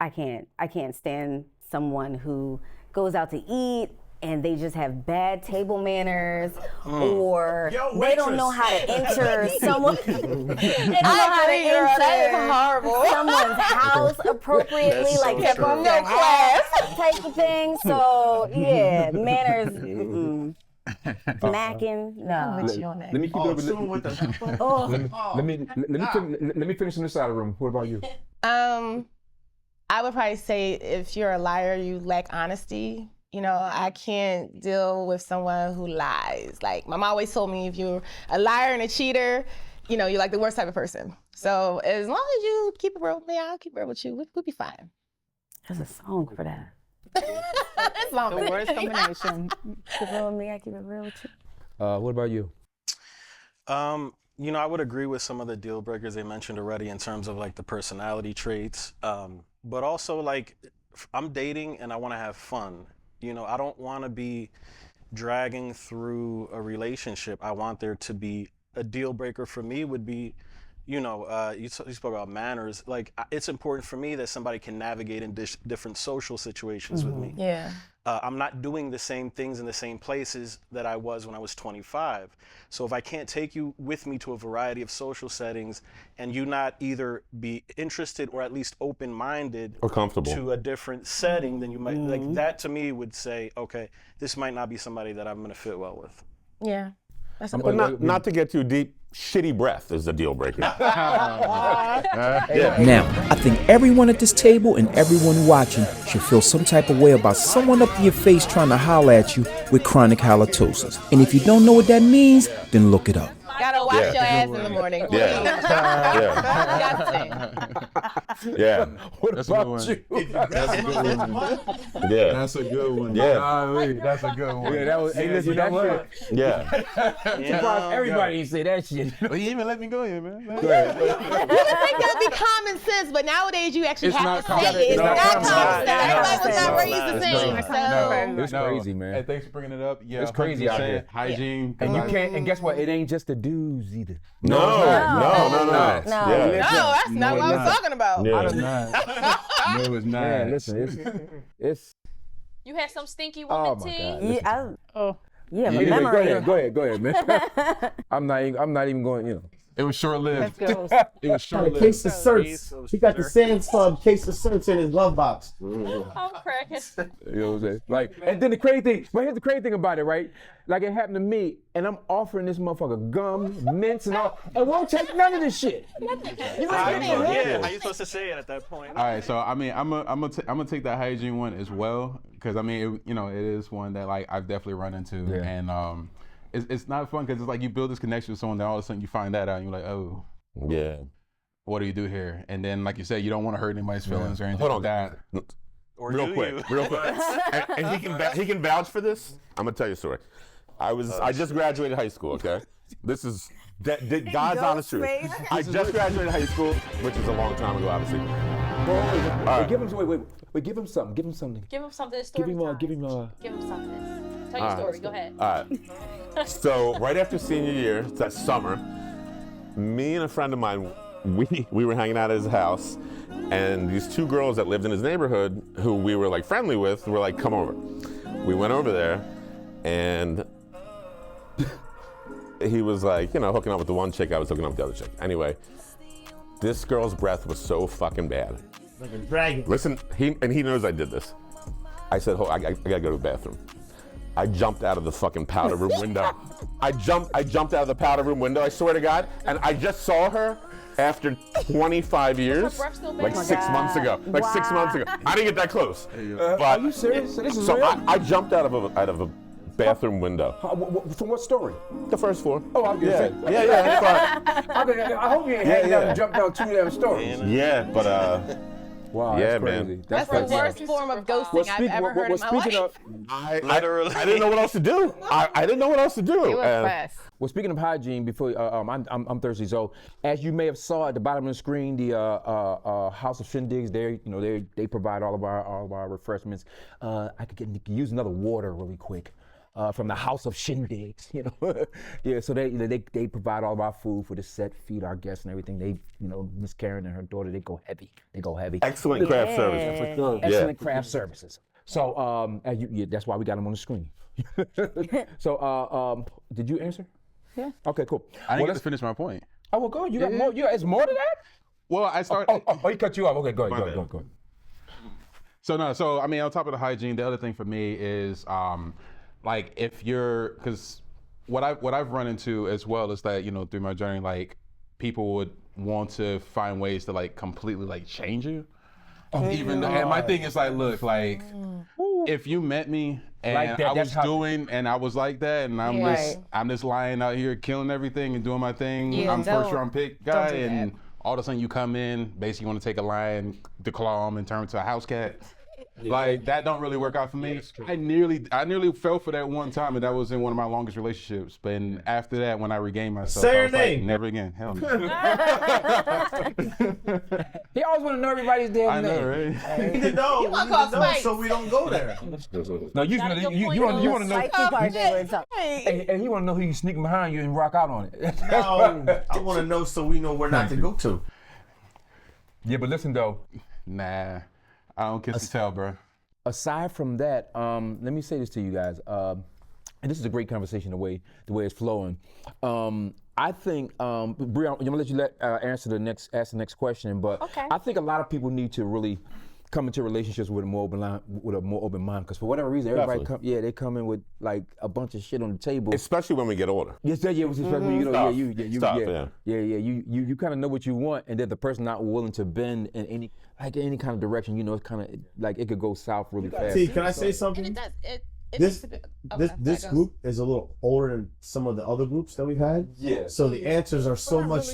I can't stand someone who goes out to eat and they just have bad table manners, or they don't know how to enter someone. They don't know how to enter someone's house appropriately, like kept on their class type of thing. So yeah, manners. Smacking, no. Let me keep it Let me finish on this side of the room. What about you? I would probably say if you're a liar, you lack honesty. I can't deal with someone who lies. Like my mom always told me, if you're a liar and a cheater, you're like the worst type of person. So as long as you keep it real with me, I'll keep it real with you. We'll be fine. There's a song for that. It's the worst combination. Keep it real with me, I keep it real with you. What about you? I would agree with some of the deal breakers they mentioned already in terms of like the personality traits. But also like I'm dating and I want to have fun. You know, I don't want to be dragging through a relationship. I want there to be a deal breaker for me would be, you know, you spoke about manners. Like, it's important for me that somebody can navigate in different social situations with me. Yeah. I'm not doing the same things in the same places that I was when I was 25. So if I can't take you with me to a variety of social settings and you not either be interested or at least open-minded or comfortable to a different setting, then you might, like that to me would say, okay, this might not be somebody that I'm gonna fit well with. Yeah. That's a But not to get too deep, shitty breath is the deal breaker. Now, I think everyone at this table and everyone watching should feel some type of way about someone up in your face trying to holler at you with chronic halitosis. And if you don't know what that means, then look it up. Gotta wash your ass in the morning. Yeah. What about you? That's a good one. Yeah. That's a good one. Yeah. That's a good one. Yeah, that was. Hey, listen, that shit. Yeah. Surprised everybody say that shit. Well, you even let me go here, man. Go ahead. You would think that'd be common sense, but nowadays you actually It's have not to common. say it. It's not common sense. Everybody was not No, raised the same. So It's crazy, man. Hey, thanks for bringing it up. Yeah, It's crazy out here. Hygiene. And you can't. And guess what? It ain't just the dudes either. No. Yeah. no, that's not what I was talking about. Yeah. No, it's not. Man, listen, it's. You had some stinky woman tea? Yeah, Oh. yeah, my Anyway, memory. go ahead, man. I'm not even going. You know. It was short-lived. Let's go. It was Got a short-lived. case of certs. He got the Sandstorm case of certs in his glove box. I'm cracking. You know what I'm saying? Like, and then the crazy thing, but here's the crazy thing about it, right? Like, it happened to me, and I'm offering this motherfucker gum, mints, and all, and won't take none of this shit. You know what I'm saying? How you supposed to say it at that point? All right, so I mean, I'm gonna take that hygiene one as well, because I mean, it is one that like I've definitely run into, and it's not fun because it's like you build this connection with someone, then all of a sudden you find that out, and you're like, oh, Yeah. what do you do here? And then, like you said, you don't want to hurt anybody's feelings or anything Hold on. like that. Or real do quick. and he can vouch for this. I'm gonna tell you a story. I just graduated high school. Okay, this is God's honest truth. I just graduated high school, which is a long time ago, obviously. Wait, give him give him something. Give him something. Give him something. Give him something. Tell your story. Go ahead. All right. So right after senior year, that summer, me and a friend of mine, we were hanging out at his house, and these two girls that lived in his neighborhood, who we were like friendly with, were like, "Come over." We went over there, and he was like, you know, hooking up with the one chick. I was hooking up with the other chick. Anyway, this girl's breath was so fucking bad. Like a dragon. Listen, he knows I did this. I said, I gotta go to the bathroom. I jumped out of the fucking powder room window. I jumped out of the powder room window, I swear to God, and I just saw her after 25 years, like 6 months ago. Like 6 months ago. I didn't get that close. But, Are you serious? So this is so real? I jumped out of a bathroom window. From what story? The first floor. Oh, I was gonna say. Yeah, that's fine. I hope you ain't hanging out and jumped down 2 damn stories. Yeah, but Wow, yeah, that's crazy. man. That's the worst form of ghosting I've ever heard in my life. I didn't know what else to do. I didn't know what else to do. It was fast. Well, speaking of hygiene, before I'm thirsty. So, as you may have saw at the bottom of the screen, the House of Shindigs, they provide all of our refreshments. I could use another water really quick. From the House of Shindigs, you know, yeah. So they provide all of our food for the set, feed our guests and everything. They, you know, Miss Karen and her daughter, they go heavy. Excellent craft services. Excellent craft services. So that's why we got them on the screen. So did you answer? Yeah. Okay, cool. I didn't get to finish my point. Oh well, go. You got more. It's more to that. Well, I started. Oh, he cut you off. Okay, go ahead. So I mean, on top of the hygiene, the other thing for me is like if you're, because what I've run into as well is that, you know, through my journey, like people would want to find ways to like completely like change you. Even though, and my thing is like, look, like if you met me and Like that, I was doing and I was like that and I'm just lying out here killing everything and doing my thing. Yeah, I'm don't- first round pick guy, do and all of a sudden you come in, basically want to take a lion, declaw him and turn him to a house cat. Like that don't really work out for me. I nearly fell for that one time, and that was in one of my longest relationships. But after that, when I regained myself, Say I your was like, name. never again. Hell no. He always want to know everybody's damn I name. know, right? We need to know, You wanna cause fights. so we don't go there. No, you want to know. Like two parts where it's up. And he want to know who you sneaking behind you and rock out on it. No, I want to know so we know where not to go to. Yeah, but listen though. Nah, I don't kiss and tell, bro. Aside from that, let me say this to you guys, and this is a great conversation the way it's flowing. I think, Bri, I'm gonna let you ask the next question, but Okay. I think a lot of people need to really come into relationships with a more open mind, because for whatever reason, everybody they come in with like a bunch of shit on the table. Especially when we get older. Yes, yeah, especially when you know, you kind of know what you want, and then the person not willing to bend in any kind of direction. You know, it's kind of like it could go south really fast. See, can I say something? And it does. This group is a little older than some of the other groups that we've had. Yeah. So the answers are so much.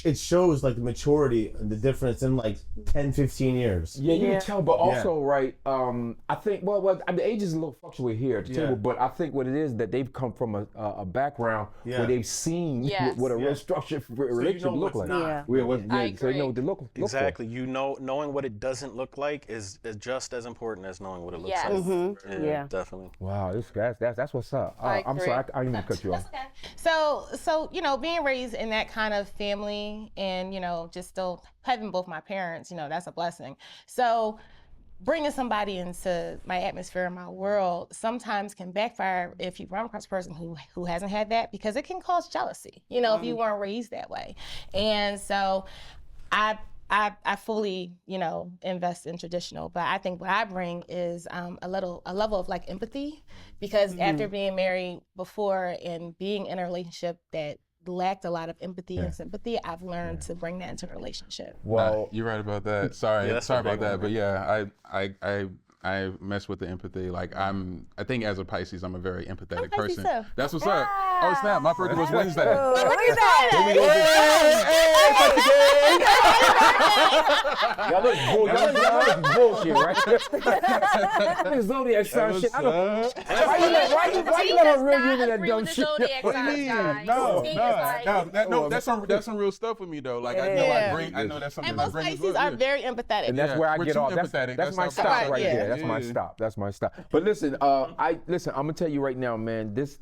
It shows like the maturity and the difference in like 10, 15 years. Yeah, you can tell, but also, right, I think, the age is a little fluctuate here at the table, but I think what it is that they've come from a background where they've seen what a real structured relationship look like. So you know what they look Exactly. You know, knowing what it doesn't look like is just as important as knowing what it looks like. Yeah. Definitely. Wow, that's what's up. I'm sorry, I didn't mean to cut you off. So you know, being raised in that kind of family, and you know, just still having both my parents, you know, that's a blessing. So bringing somebody into my atmosphere, my world, sometimes can backfire if you run across a person who hasn't had that, because it can cause jealousy, you know, if you weren't raised that way. And so I fully, you know, invest in traditional, but I think what I bring is a level of like empathy, because after being married before and being in a relationship that lacked a lot empathy and sympathy, I've learned to bring that into a relationship. Well, you're right about that. Sorry about that. one. But yeah, I mess with the empathy. Like I think as a Pisces, I'm a very empathetic person. Too. That's what's up. Oh snap! My birthday was Wednesday. Look at that. Y'all look bullshit, right? This zodiac sign shit. Why you let her real you into that dumb shit? What do you mean? No. That's some real stuff with me though. Like I know that's something And I most bring as Pisces well. are very empathetic. And that's where I we're get too off. empathetic. That's my That's stop how- right yeah. there. That's my stop. But listen, I'm gonna tell you right now, man. This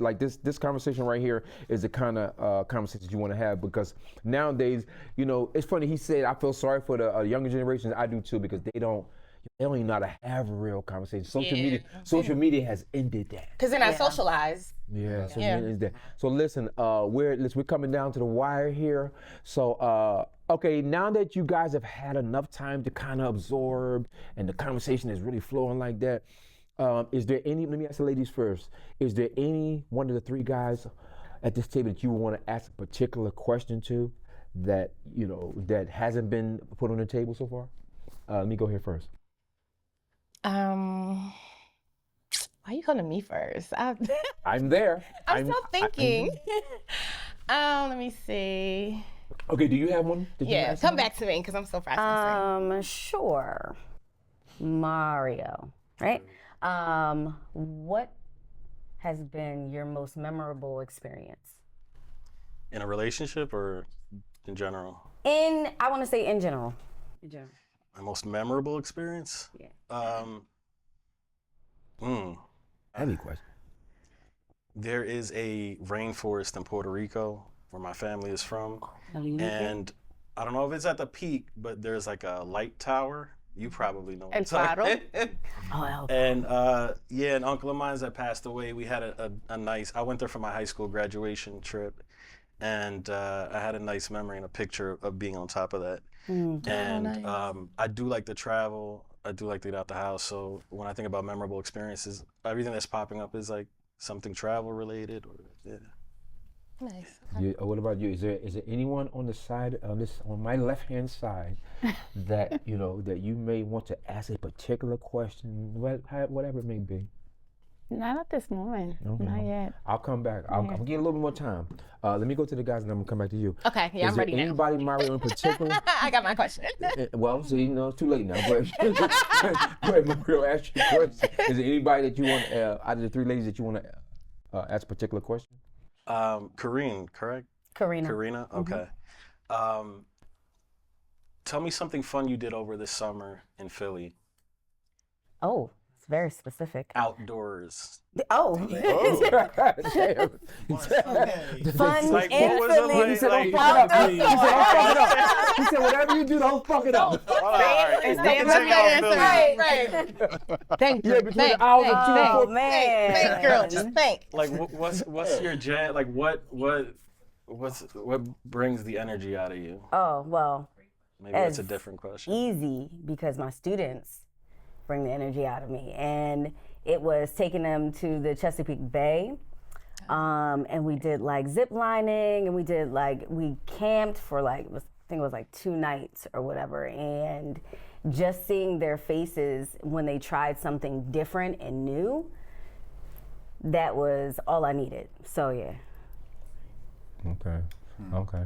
conversation right here is the kind of conversations you want to have, because nowadays, you know, it's funny. He said, "I feel sorry for the younger generations." I do too, because they don't even know how to have a real conversation. Social media has ended that. Because they're not socialized. Yeah, so is that. So listen, we're coming down to the wire here. So okay, now that you guys have had enough time to kind of absorb, and the conversation is really flowing like that, is there any? Let me ask the ladies first. Is there any one of the three guys at this table that you want to ask a particular question to, that you know that hasn't been put on the table so far? Let me go here first. Why are you calling me first? I'm there. I'm still thinking. Let me see. Okay, do you have one? Did you ask come me? back to me because I'm still processing. Sure. Mario, right? What has been your most memorable experience? In a relationship or in general? I want to say in general. In general. My most memorable experience? Yeah. Heavy question. There is a rainforest in Puerto Rico where my family is from. And I don't know if it's at the peak, but there's like a light tower. You probably know. El Faro. And an uncle of mine that passed away, we had a nice, I went there for my high school graduation trip, and I had a nice memory and a picture of being on top of that. And I do like to travel. I do like to get out the house. So when I think about memorable experiences, everything that's popping up is like something travel related, or Nice. What about you? Is there anyone on the side on my left hand side that that you may want to ask a particular question, whatever it may be? Not at this moment. Okay. Not yet. I'll come back. I'll get a little bit more time. Let me go to the guys and then I'm gonna come back to you. Okay, yeah, I'm ready now. Is there anybody, Mario, in particular? I got my question. Well, so you know, it's too late now. But go ahead, Mario, ask your question. Is there anybody that you want, out of the three ladies that you want to ask a particular question? Karine, correct? Karina. Karina, okay. Tell me something fun you did over this summer in Philly. Oh, it's very specific. Outdoors. Oh. Damn. Fun Like, in what was it Philly. He said, don't fuck it up. He said, don't fuck it up. He said, whatever you do, don't fuck it up. And stay in the right. Thank you. Yeah, between the hours of 2 and 4. Oh, man. Thank, girl. Just think. Like, what's your jam? Like, what brings the energy out of you? Oh, well. Maybe that's a different question. Easy, because my students bring the energy out of me. And it was taking them to the Chesapeake Bay. And we did like zip lining, and we camped for like, I think it was like 2 nights or whatever. And just seeing their faces when they tried something different and new, that was all I needed. So yeah. Okay. Okay.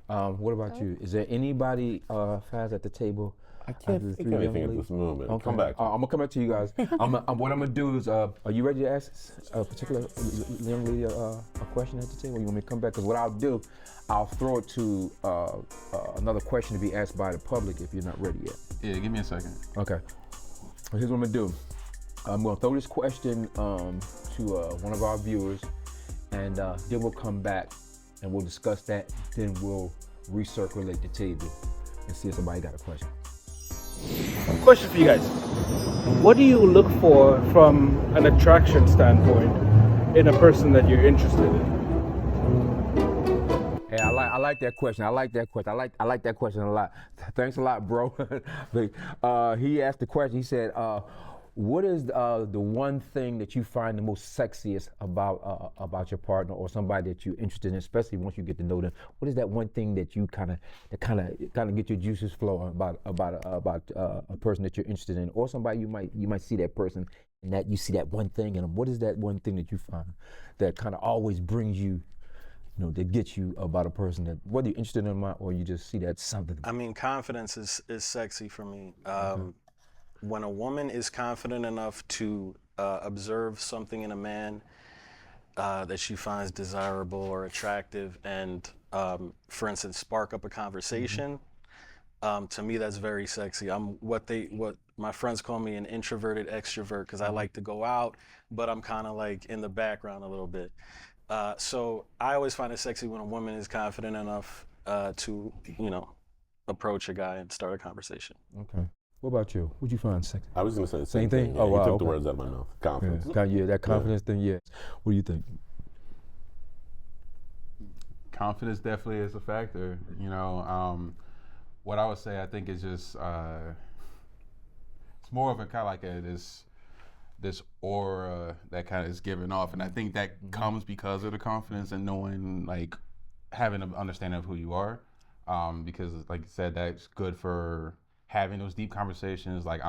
What about you? Is there anybody, Faz, at the table? I can't think of anything at this moment. Okay. Come back. I'm gonna come back to you guys. What I'm gonna do is, are you ready to ask a particular young lady a question at the table? You want me to come back? Because what I'll do, I'll throw it to another question to be asked by the public if you're not ready yet. Yeah, give me a second. Okay. Well, here's what I'm gonna do. I'm gonna throw this question to one of our viewers, and then we'll come back and we'll discuss that. Then we'll recirculate the table and see if somebody got a question. Question for you guys. What do you look for from an attraction standpoint in a person that you're interested in? Hey, I like that question. I like that question a lot. Thanks a lot, bro. He asked the question. He said, what is the one thing that you find the most sexiest about your partner or somebody that you're interested in, especially once you get to know them? What is that one thing that you kind of get your juices flowing about a person that you're interested in, or somebody you might see that person and that you see that one thing in them? What is that one thing that you find that kind of always brings you, that gets you about a person, that whether you're interested in them or not, or you just see that something? I mean, confidence is sexy for me. When a woman is confident enough to observe something in a man that she finds desirable or attractive and, for instance, spark up a conversation, to me that's very sexy. I'm what my friends call me an introverted extrovert, because I like to go out, but I'm kind of like in the background a little bit. So I always find it sexy when a woman is confident enough to, approach a guy and start a conversation. Okay. What about you? What'd you find sexy? I was going to say the same thing. Yeah, Oh, wow. You took okay. the words out of my mouth. Confidence. Yeah, that confidence thing, yeah. What do you think? Confidence definitely is a factor. What I would say, I think, is just it's more of a kind of like this aura that kind of is given off, and I think that comes because of the confidence and knowing, like, having an understanding of who you are, because, like you said, that's good for having those deep conversations. Like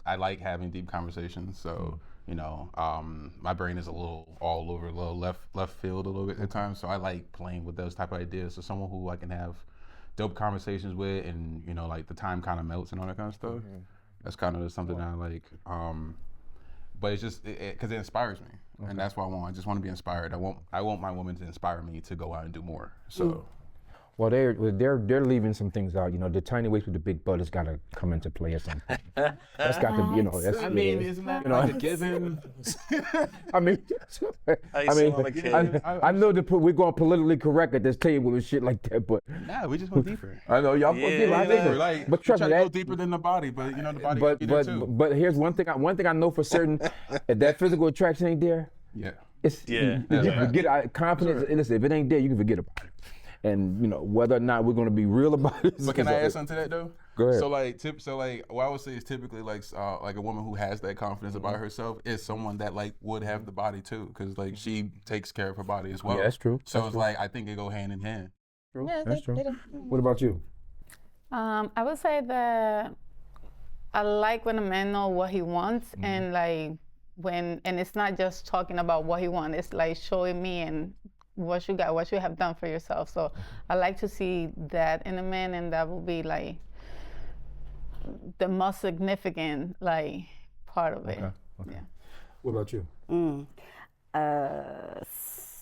I like having deep conversations, so my brain is a little all over, a little left field a little bit at times. So I like playing with those type of ideas. So someone who I can have dope conversations with, and like the time kind of melts and all that kind of stuff. That's kind of something that I like. But it's just because it inspires me, and that's what I want. I just want to be inspired. I want my woman to inspire me to go out and do more. So. Well, they're leaving some things out. The tiny waist with the big butt has got to come into play or something. That's got to, That's, I mean, isn't that like a given? I mean, I know that we're going politically correct at this table and shit like that, but nah, we just go deeper. I know y'all go deeper. Like, but trust me, go deeper than the body, but the body can be there too. But here's one thing I know for certain: if that physical attraction ain't there, you can forget confidence. Sure. Listen, if it ain't there, you can forget about it. And whether or not we're going to be real about it. But can I add something to that though? Go ahead. So what I would say is typically like a woman who has that confidence about herself is someone that would have the body too, because she takes care of her body as well. Yeah, that's true. So it's like I think it go hand in hand. True. Yeah, that's true. What about you? I would say that I like when a man knows what he wants and and it's not just talking about what he wants, it's like showing me and what you got, what you have done for yourself. So I like to see that in a man, and that will be like the most significant like part of it. Okay. Yeah. What about you?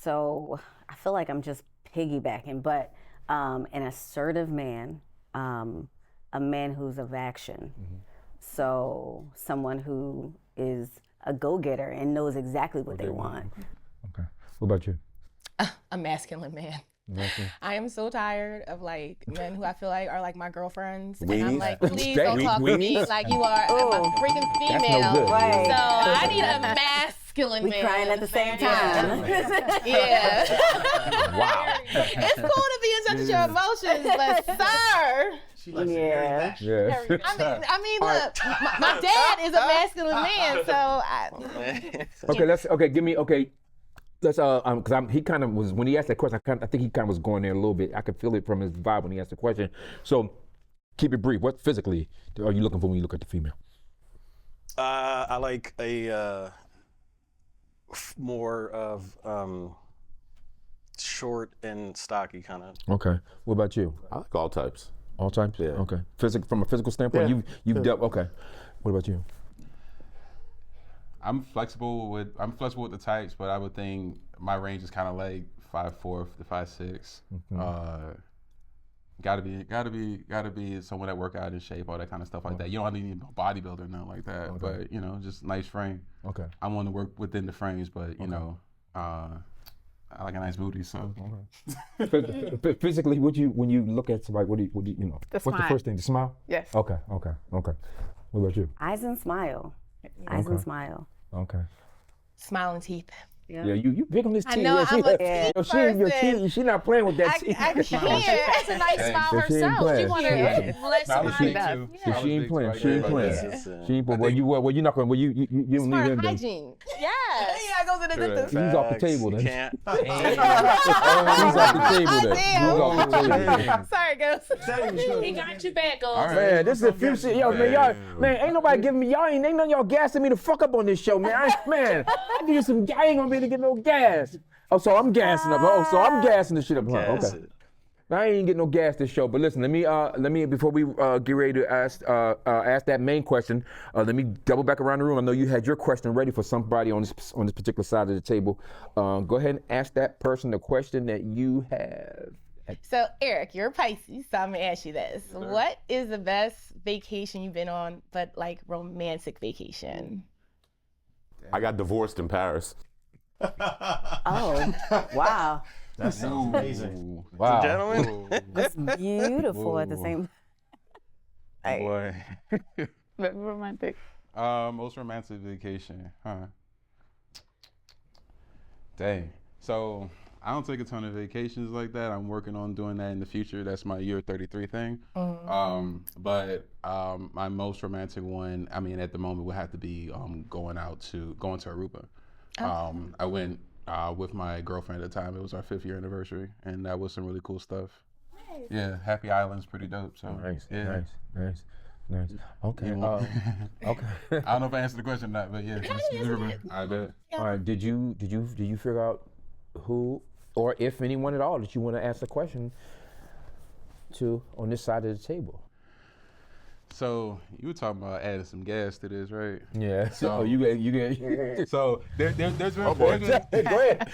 So I feel like I'm just piggybacking, but an assertive man, a man who's of action. So someone who is a go-getter and knows exactly what they want. Okay. What about you? A masculine man. I am so tired of like men who I feel like are like my girlfriends, and I'm like, please don't talk to me like you are a freaking female. No good. Right. So I need a masculine We man. crying at the same time. Yeah. Wow. It's cool to be in touch with your emotions, but sir. Yeah. Yeah. I mean, look, my dad is a masculine man, so Let's because he kind of was when he asked that question. I think he kind of was going there a little bit. I could feel it from his vibe when he asked the question. So keep it brief. What physically are you looking for when you look at the female? I like a more of short and stocky kind of. Okay. What about you? I like all types. All types? Yeah. Okay. From a physical standpoint, Yeah. you've dealt. Okay. What about you? I'm flexible with the types, but I would think my range is kind of like 5'4" to 5'6". Gotta be someone that work out in shape, all that kind of stuff like that. You don't need no bodybuilder, nothing like that. But just nice frame. Okay. I want to work within the frames, but you know, I like a nice booty, so. Physically, when you look at somebody, what do you know? The What's the smile. first thing? The smile? Yes. Okay. What about you? Eyes and smile. Eyes and smile. Okay. smiling teeth. Yeah, you big on this teeth. I know, I'm a teeth She not playing with that teeth. I can't. That's a nice smile So she ain't herself. playing. She want to let somebody know. So she ain't playing. She ain't playing. She ain't playing. Well, you're not going. Well, you don't need Smart him. hygiene. Yes. Yeah, goes in the distance. He's off the table then. Can't. He's off the table then. He's off the table. Sorry, girls. He got you back, girl. Man, this is a few shit. Yo, man, ain't nobody giving me, ain't none of y'all gassing me the fuck up on this show, man. I give you some, I ain't gonna be able to get no gas. Oh, so I'm gassing up. Oh, so I'm gassing the shit up. Okay. Now, I ain't getting no gas this show, but listen, let me before we get ready to ask that main question, let me double back around the room. I know you had your question ready for somebody on this particular side of the table. Go ahead and ask that person the question that you have. So, Eric, you're a Pisces, so I'm gonna ask you this. Sure. What is the best vacation you've been on, but like romantic vacation? I got divorced in Paris. Oh, wow. That sounds amazing. Wow. Gentlemen. That's beautiful at the same time. Boy. Very romantic. Most romantic vacation, huh? Dang. So I don't take a ton of vacations like that. I'm working on doing that in the future. That's my year 33 thing. But my most romantic one, I mean, at the moment would have to be going to Aruba. I went with my girlfriend at the time. It was our 5th year anniversary, and that was some really cool stuff. Nice. Yeah, Happy Island's pretty dope. So Nice, yeah. nice. Okay. Okay. I don't know if I answered the question or not, but yeah. I bet. All right. Did you figure out who or if anyone at all that you want to ask a question to on this side of the table? So you were talking about adding some gas to this, right? Yeah. So you get. So there's been. Go ahead.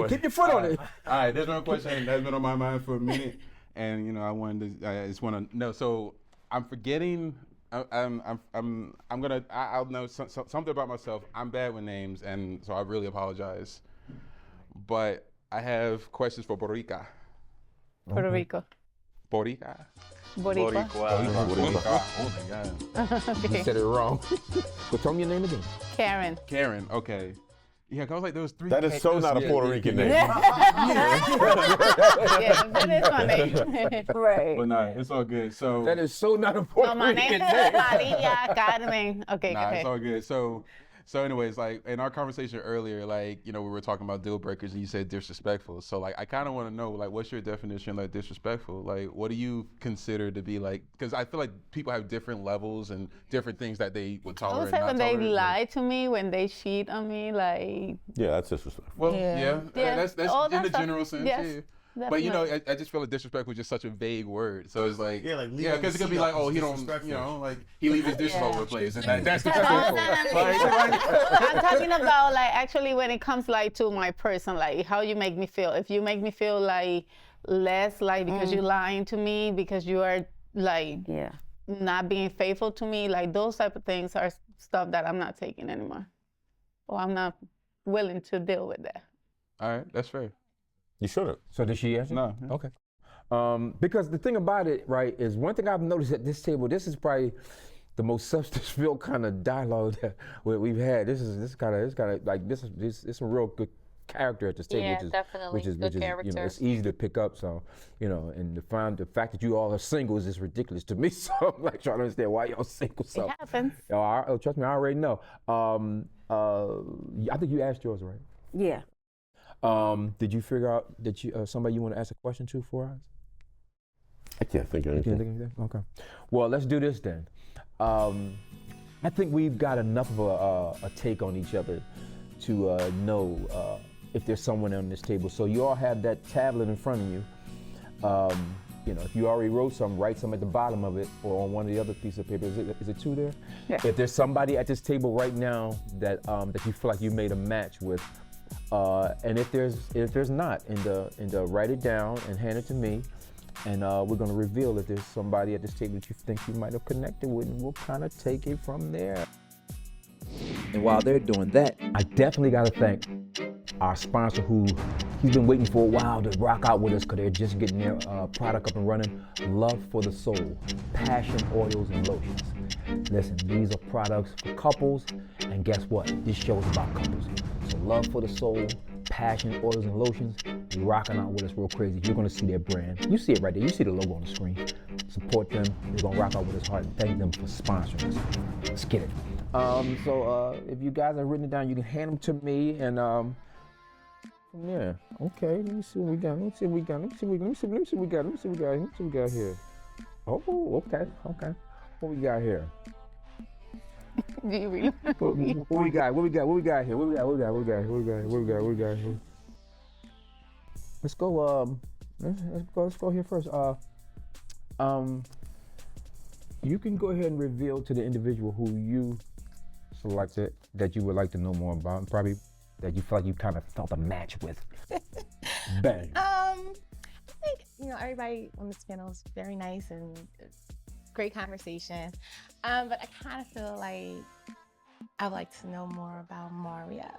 Keep your foot on it. All right. There's one question that's been on my mind for a minute, and I just want to know. So I'm forgetting. I'll know something about myself. I'm bad with names, and so I really apologize. But I have questions for Boricua. Puerto Rico. Boricua. Boricua. Boricua. Oh my God. You said it wrong. But tell me your name again. Karen. Karen. Okay. Yeah, I was like, there was 3. That is so not a Puerto Rican name. Yeah, that is my name. Right. But nah, it's all good. So that is so not a Puerto my Rican name is Maria Carmen. Okay, nah, okay. it's all good. So So, anyways, like in our conversation earlier, like we were talking about deal breakers, and you said disrespectful. So, like, I kind of want to know, like, what's your definition like disrespectful? Like, what do you consider to be like? Because I feel like people have different levels and different things that they would I tolerate. would say not when they tolerate, lie to me, when they cheat on me, like. Yeah, that's disrespectful. Well, yeah, that's all in that the stuff. general sense. Yes, Yeah. But I just feel like disrespectful is just such a vague word. So it's like, because it could be like, oh, he don't, like he leave his dishes all over the place, and that's disrespectful. I'm talking about like actually when it comes like to my person, like how you make me feel. If you make me feel like less, like because you're lying to me, because you are like not being faithful to me, like those type of things are stuff that I'm not taking anymore, or I'm not willing to deal with that. All right, that's fair. You shouldn't. So did she answer? No. Okay. Because the thing about it, right, is one thing I've noticed at this table. This is probably the most substance-filled kind of dialogue that we've had. This is some real good character at this table, Yeah, definitely. which is character. it's easy to pick up. So and the fact that you all are singles is ridiculous to me. So I'm like trying to understand why y'all single. So It happens. Trust me, I already know. I think you asked yours, right? Yeah. Did you figure out that somebody you want to ask a question to for us? I can't think of anything. Okay. Well, let's do this then. I think we've got enough of a take on each other to know if there's someone on this table. So you all have that tablet in front of you. If you already wrote some, write some at the bottom of it or on one of the other pieces of paper. Is it two there? Yeah. If there's somebody at this table right now that you feel like you made a match with, and if there's not, and write it down and hand it to me, and we're gonna reveal if there's somebody at this table that you think you might have connected with, and we'll kind of take it from there. And while they're doing that, I definitely gotta thank our sponsor he's been waiting for a while to rock out with us because they're just getting their product up and running. Love for the Soul, passion oils and lotions. Listen, these are products for couples, and guess what? This show is about couples. So Love for the Soul, passion oils and lotions, rocking out with us real crazy. You're gonna see their brand. You see it right there. You see the logo on the screen. Support them. They're gonna rock out with us hard, and thank them for sponsoring us. Let's get it. So if you guys have written it down, you can hand them to me, and yeah. Okay. Let me see what we got. Let me see what we got here. Oh, okay. What we got here? Do you really? What we got here? Let's go. Let's go here first. You can go ahead and reveal to the individual who you selected that you would like to know more about, and probably that you feel like you kind of felt a match with. Bang. I think everybody on this panel is very nice and great conversation, but I kind of feel like I'd like to know more about Mario.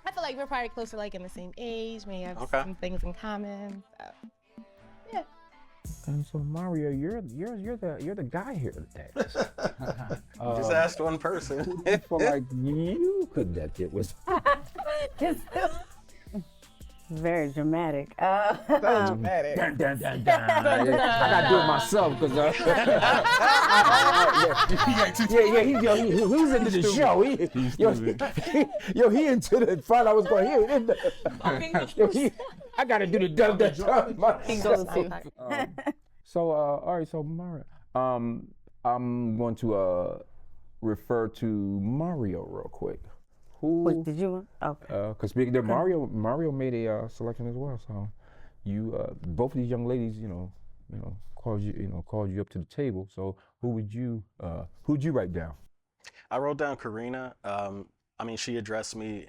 I feel like we're probably closer, like in the same age, maybe have some things in common. So, yeah. And so Mario, you're the guy here today. Just asked one person. Who do you feel like you connected with? Very dramatic. dramatic. Dun, dun, dun, dun. I gotta do it myself because he's into the show. He into the fun. I was going here. I gotta do the dun dun dun. So all right. So Mario, I'm going to refer to Mario real quick. Wait, did you? Okay. Because speaking of Mario made a selection as well. So you, both of these young ladies, called you up to the table. So who'd you write down? I wrote down Karina. She addressed me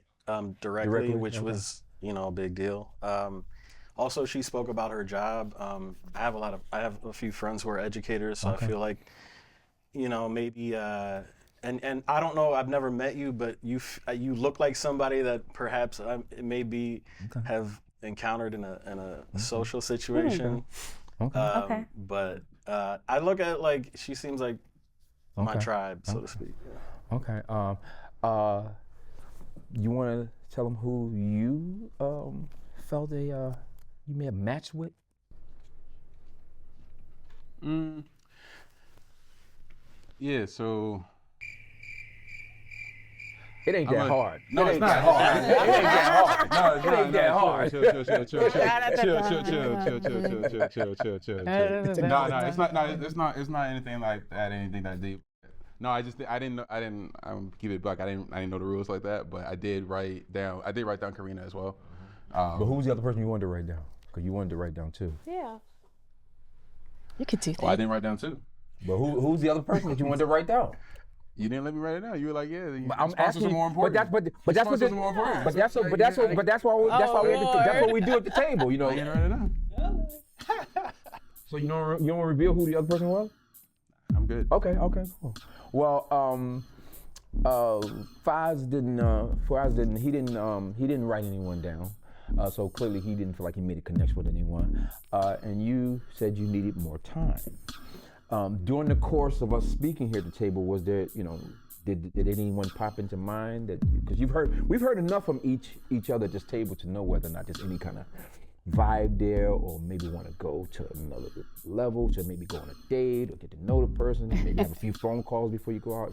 directly, which was a big deal. Also, she spoke about her job. I have a few friends who are educators, so I feel like, maybe. And I don't know, I've never met you, but you look like somebody that perhaps maybe have encountered in a social situation. Okay. But I look at it like she seems like my tribe, so to speak. Yeah. Okay. You want to tell them who you felt you made a match with? Yeah. So. It ain't that hard. No, it's not hard. It ain't that hard. No, it's not that hard. Chill. No, it's not anything like that. Anything that deep. No, I didn't. I'm keep it back. I didn't know the rules like that, but I did write down Karina as well. But who was the other person you wanted to write down? Because you wanted to write down too. Yeah. You could do that. I didn't write down too. But who's the other person that you wanted to write down? You didn't let me write it down. You were like, yeah. But I'm asking you, more important. But that's what we do at the table. You know. I didn't write it down. So you don't want to reveal who the other person was? I'm good. Okay, cool. Well, Faz didn't write anyone down. So clearly he didn't feel like he made a connection with anyone. And you said you needed more time. During the course of us speaking here at the table, was there, did anyone pop into mind that, because we've heard enough from each other at this table to know whether or not there's any kind of vibe there, or maybe want to go to another level, to maybe go on a date or get to know the person, maybe have a few phone calls before you go out,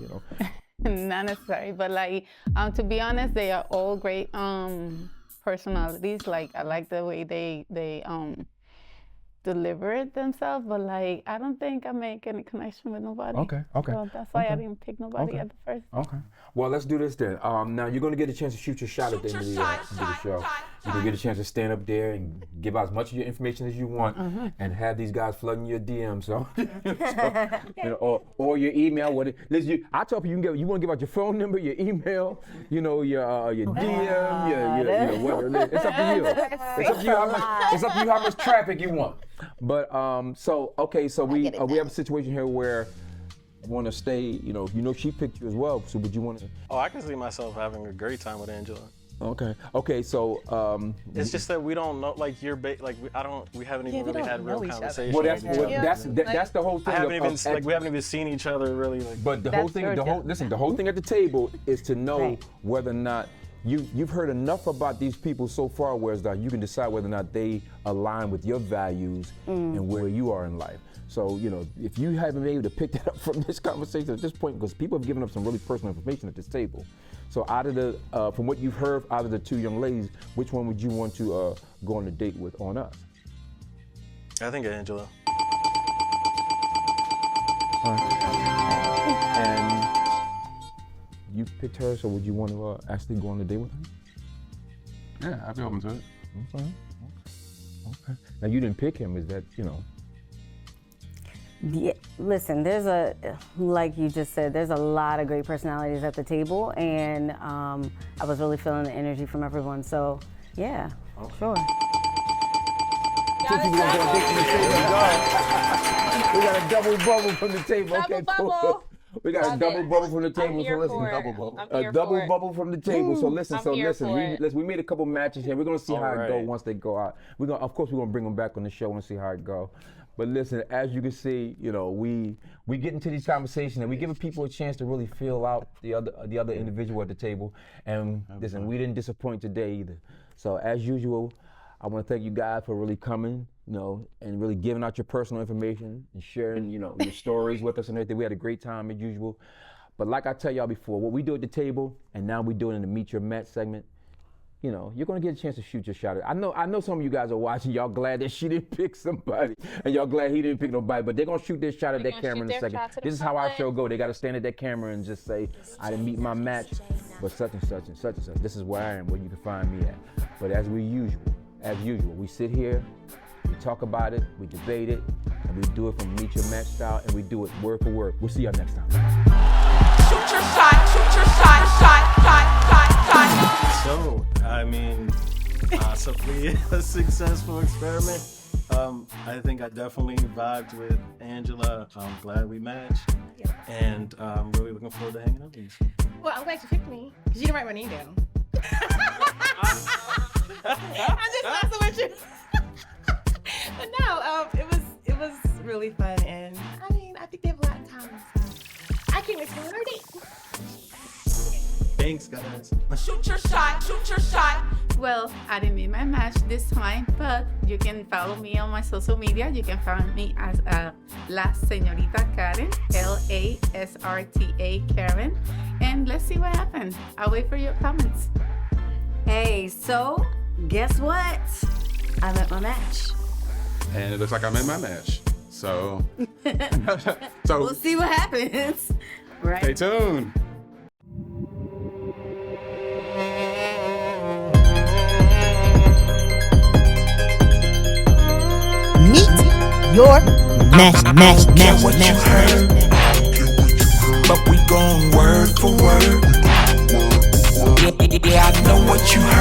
Not necessary, but to be honest, they are all great personalities. I like the way they deliver it themselves, but I don't think I make any connection with nobody. Okay. So that's why I didn't pick nobody at the first. Okay. Well, let's do this then. Now you're going to get a chance to shoot your shot at the end of the show. You can get a chance to stand up there and give out as much of your information as you want, and have these guys flooding your DMs. Or your email. I tell people you want to give out your phone number, your email, your DM, your whatever. It's up to you. It's up to you how much traffic you want. But so we have a situation here where I want to stay. She picked you as well. So would you want to? Oh, I can see myself having a great time with Angela. Okay. So it's just that we don't know. We haven't even really had real conversations. Well, that's the whole thing. We haven't even seen each other really. But the whole thing, the whole thing at the table is to know whether or not you've heard enough about these people so far, whereas that you can decide whether or not they align with your values and where you are in life. So, if you haven't been able to pick that up from this conversation at this point, because people have given up some really personal information at this table. So out of the, from what you've heard out of the two young ladies, which one would you want to go on a date with on us? I think Angela. And you picked her, so would you want to actually go on a date with her? Yeah, I'd be open to it. Okay. Now you didn't pick him, is that, Yeah, listen, like you just said, there's a lot of great personalities at the table, and I was really feeling the energy from everyone. So, yeah, sure. We got a double bubble from the table. Okay, cool. We got a double bubble from the table. So listen, a double bubble from the table. So listen, we made a couple matches here. We're gonna see how it goes once they go out. Of course, we're gonna bring them back on the show and see how it goes. But listen, as you can see, we get into these conversations and we giving people a chance to really feel out the other individual at the table. And listen, we didn't disappoint today either. So as usual, I want to thank you guys for really coming, and really giving out your personal information and sharing, your stories with us and everything. We had a great time as usual. But like I tell y'all before, what we do at the table, and now we do it in the Meet Your Match segment, you're gonna get a chance to shoot your shot. I know some of you guys are watching. Y'all glad that she didn't pick somebody, and y'all glad he didn't pick nobody. But they're gonna shoot their shot at that camera in a second. This is how our show go. They gotta stand at that camera and just say, "I didn't meet my match, but such and such and such and such. This is where I am. Where you can find me at." But as usual, we sit here, we talk about it, we debate it, and we do it from Meet Your Match style, and we do it word for word. We'll see y'all next time. Shoot your shot, shot. So, possibly a successful experiment. I think I definitely vibed with Angela. I'm glad we matched. And I'm really looking forward to hanging out with you. Well, I'm glad you picked me, because you didn't write my name down. I'm just messing with you. But no, it was really fun, and I think they have a lot of time. So I can't wait to go on our date. Thanks, guys. Shoot your shot. Well, I didn't meet my match this time, but you can follow me on my social media. You can find me as La Señorita Karen, LASRTA Karen. And let's see what happens. I'll wait for your comments. Hey, so guess what? I met my match. And it looks like I made my match. So, We'll see what happens. Right. Stay tuned. Meet your match. But we going word for word. Yeah, I know what you heard.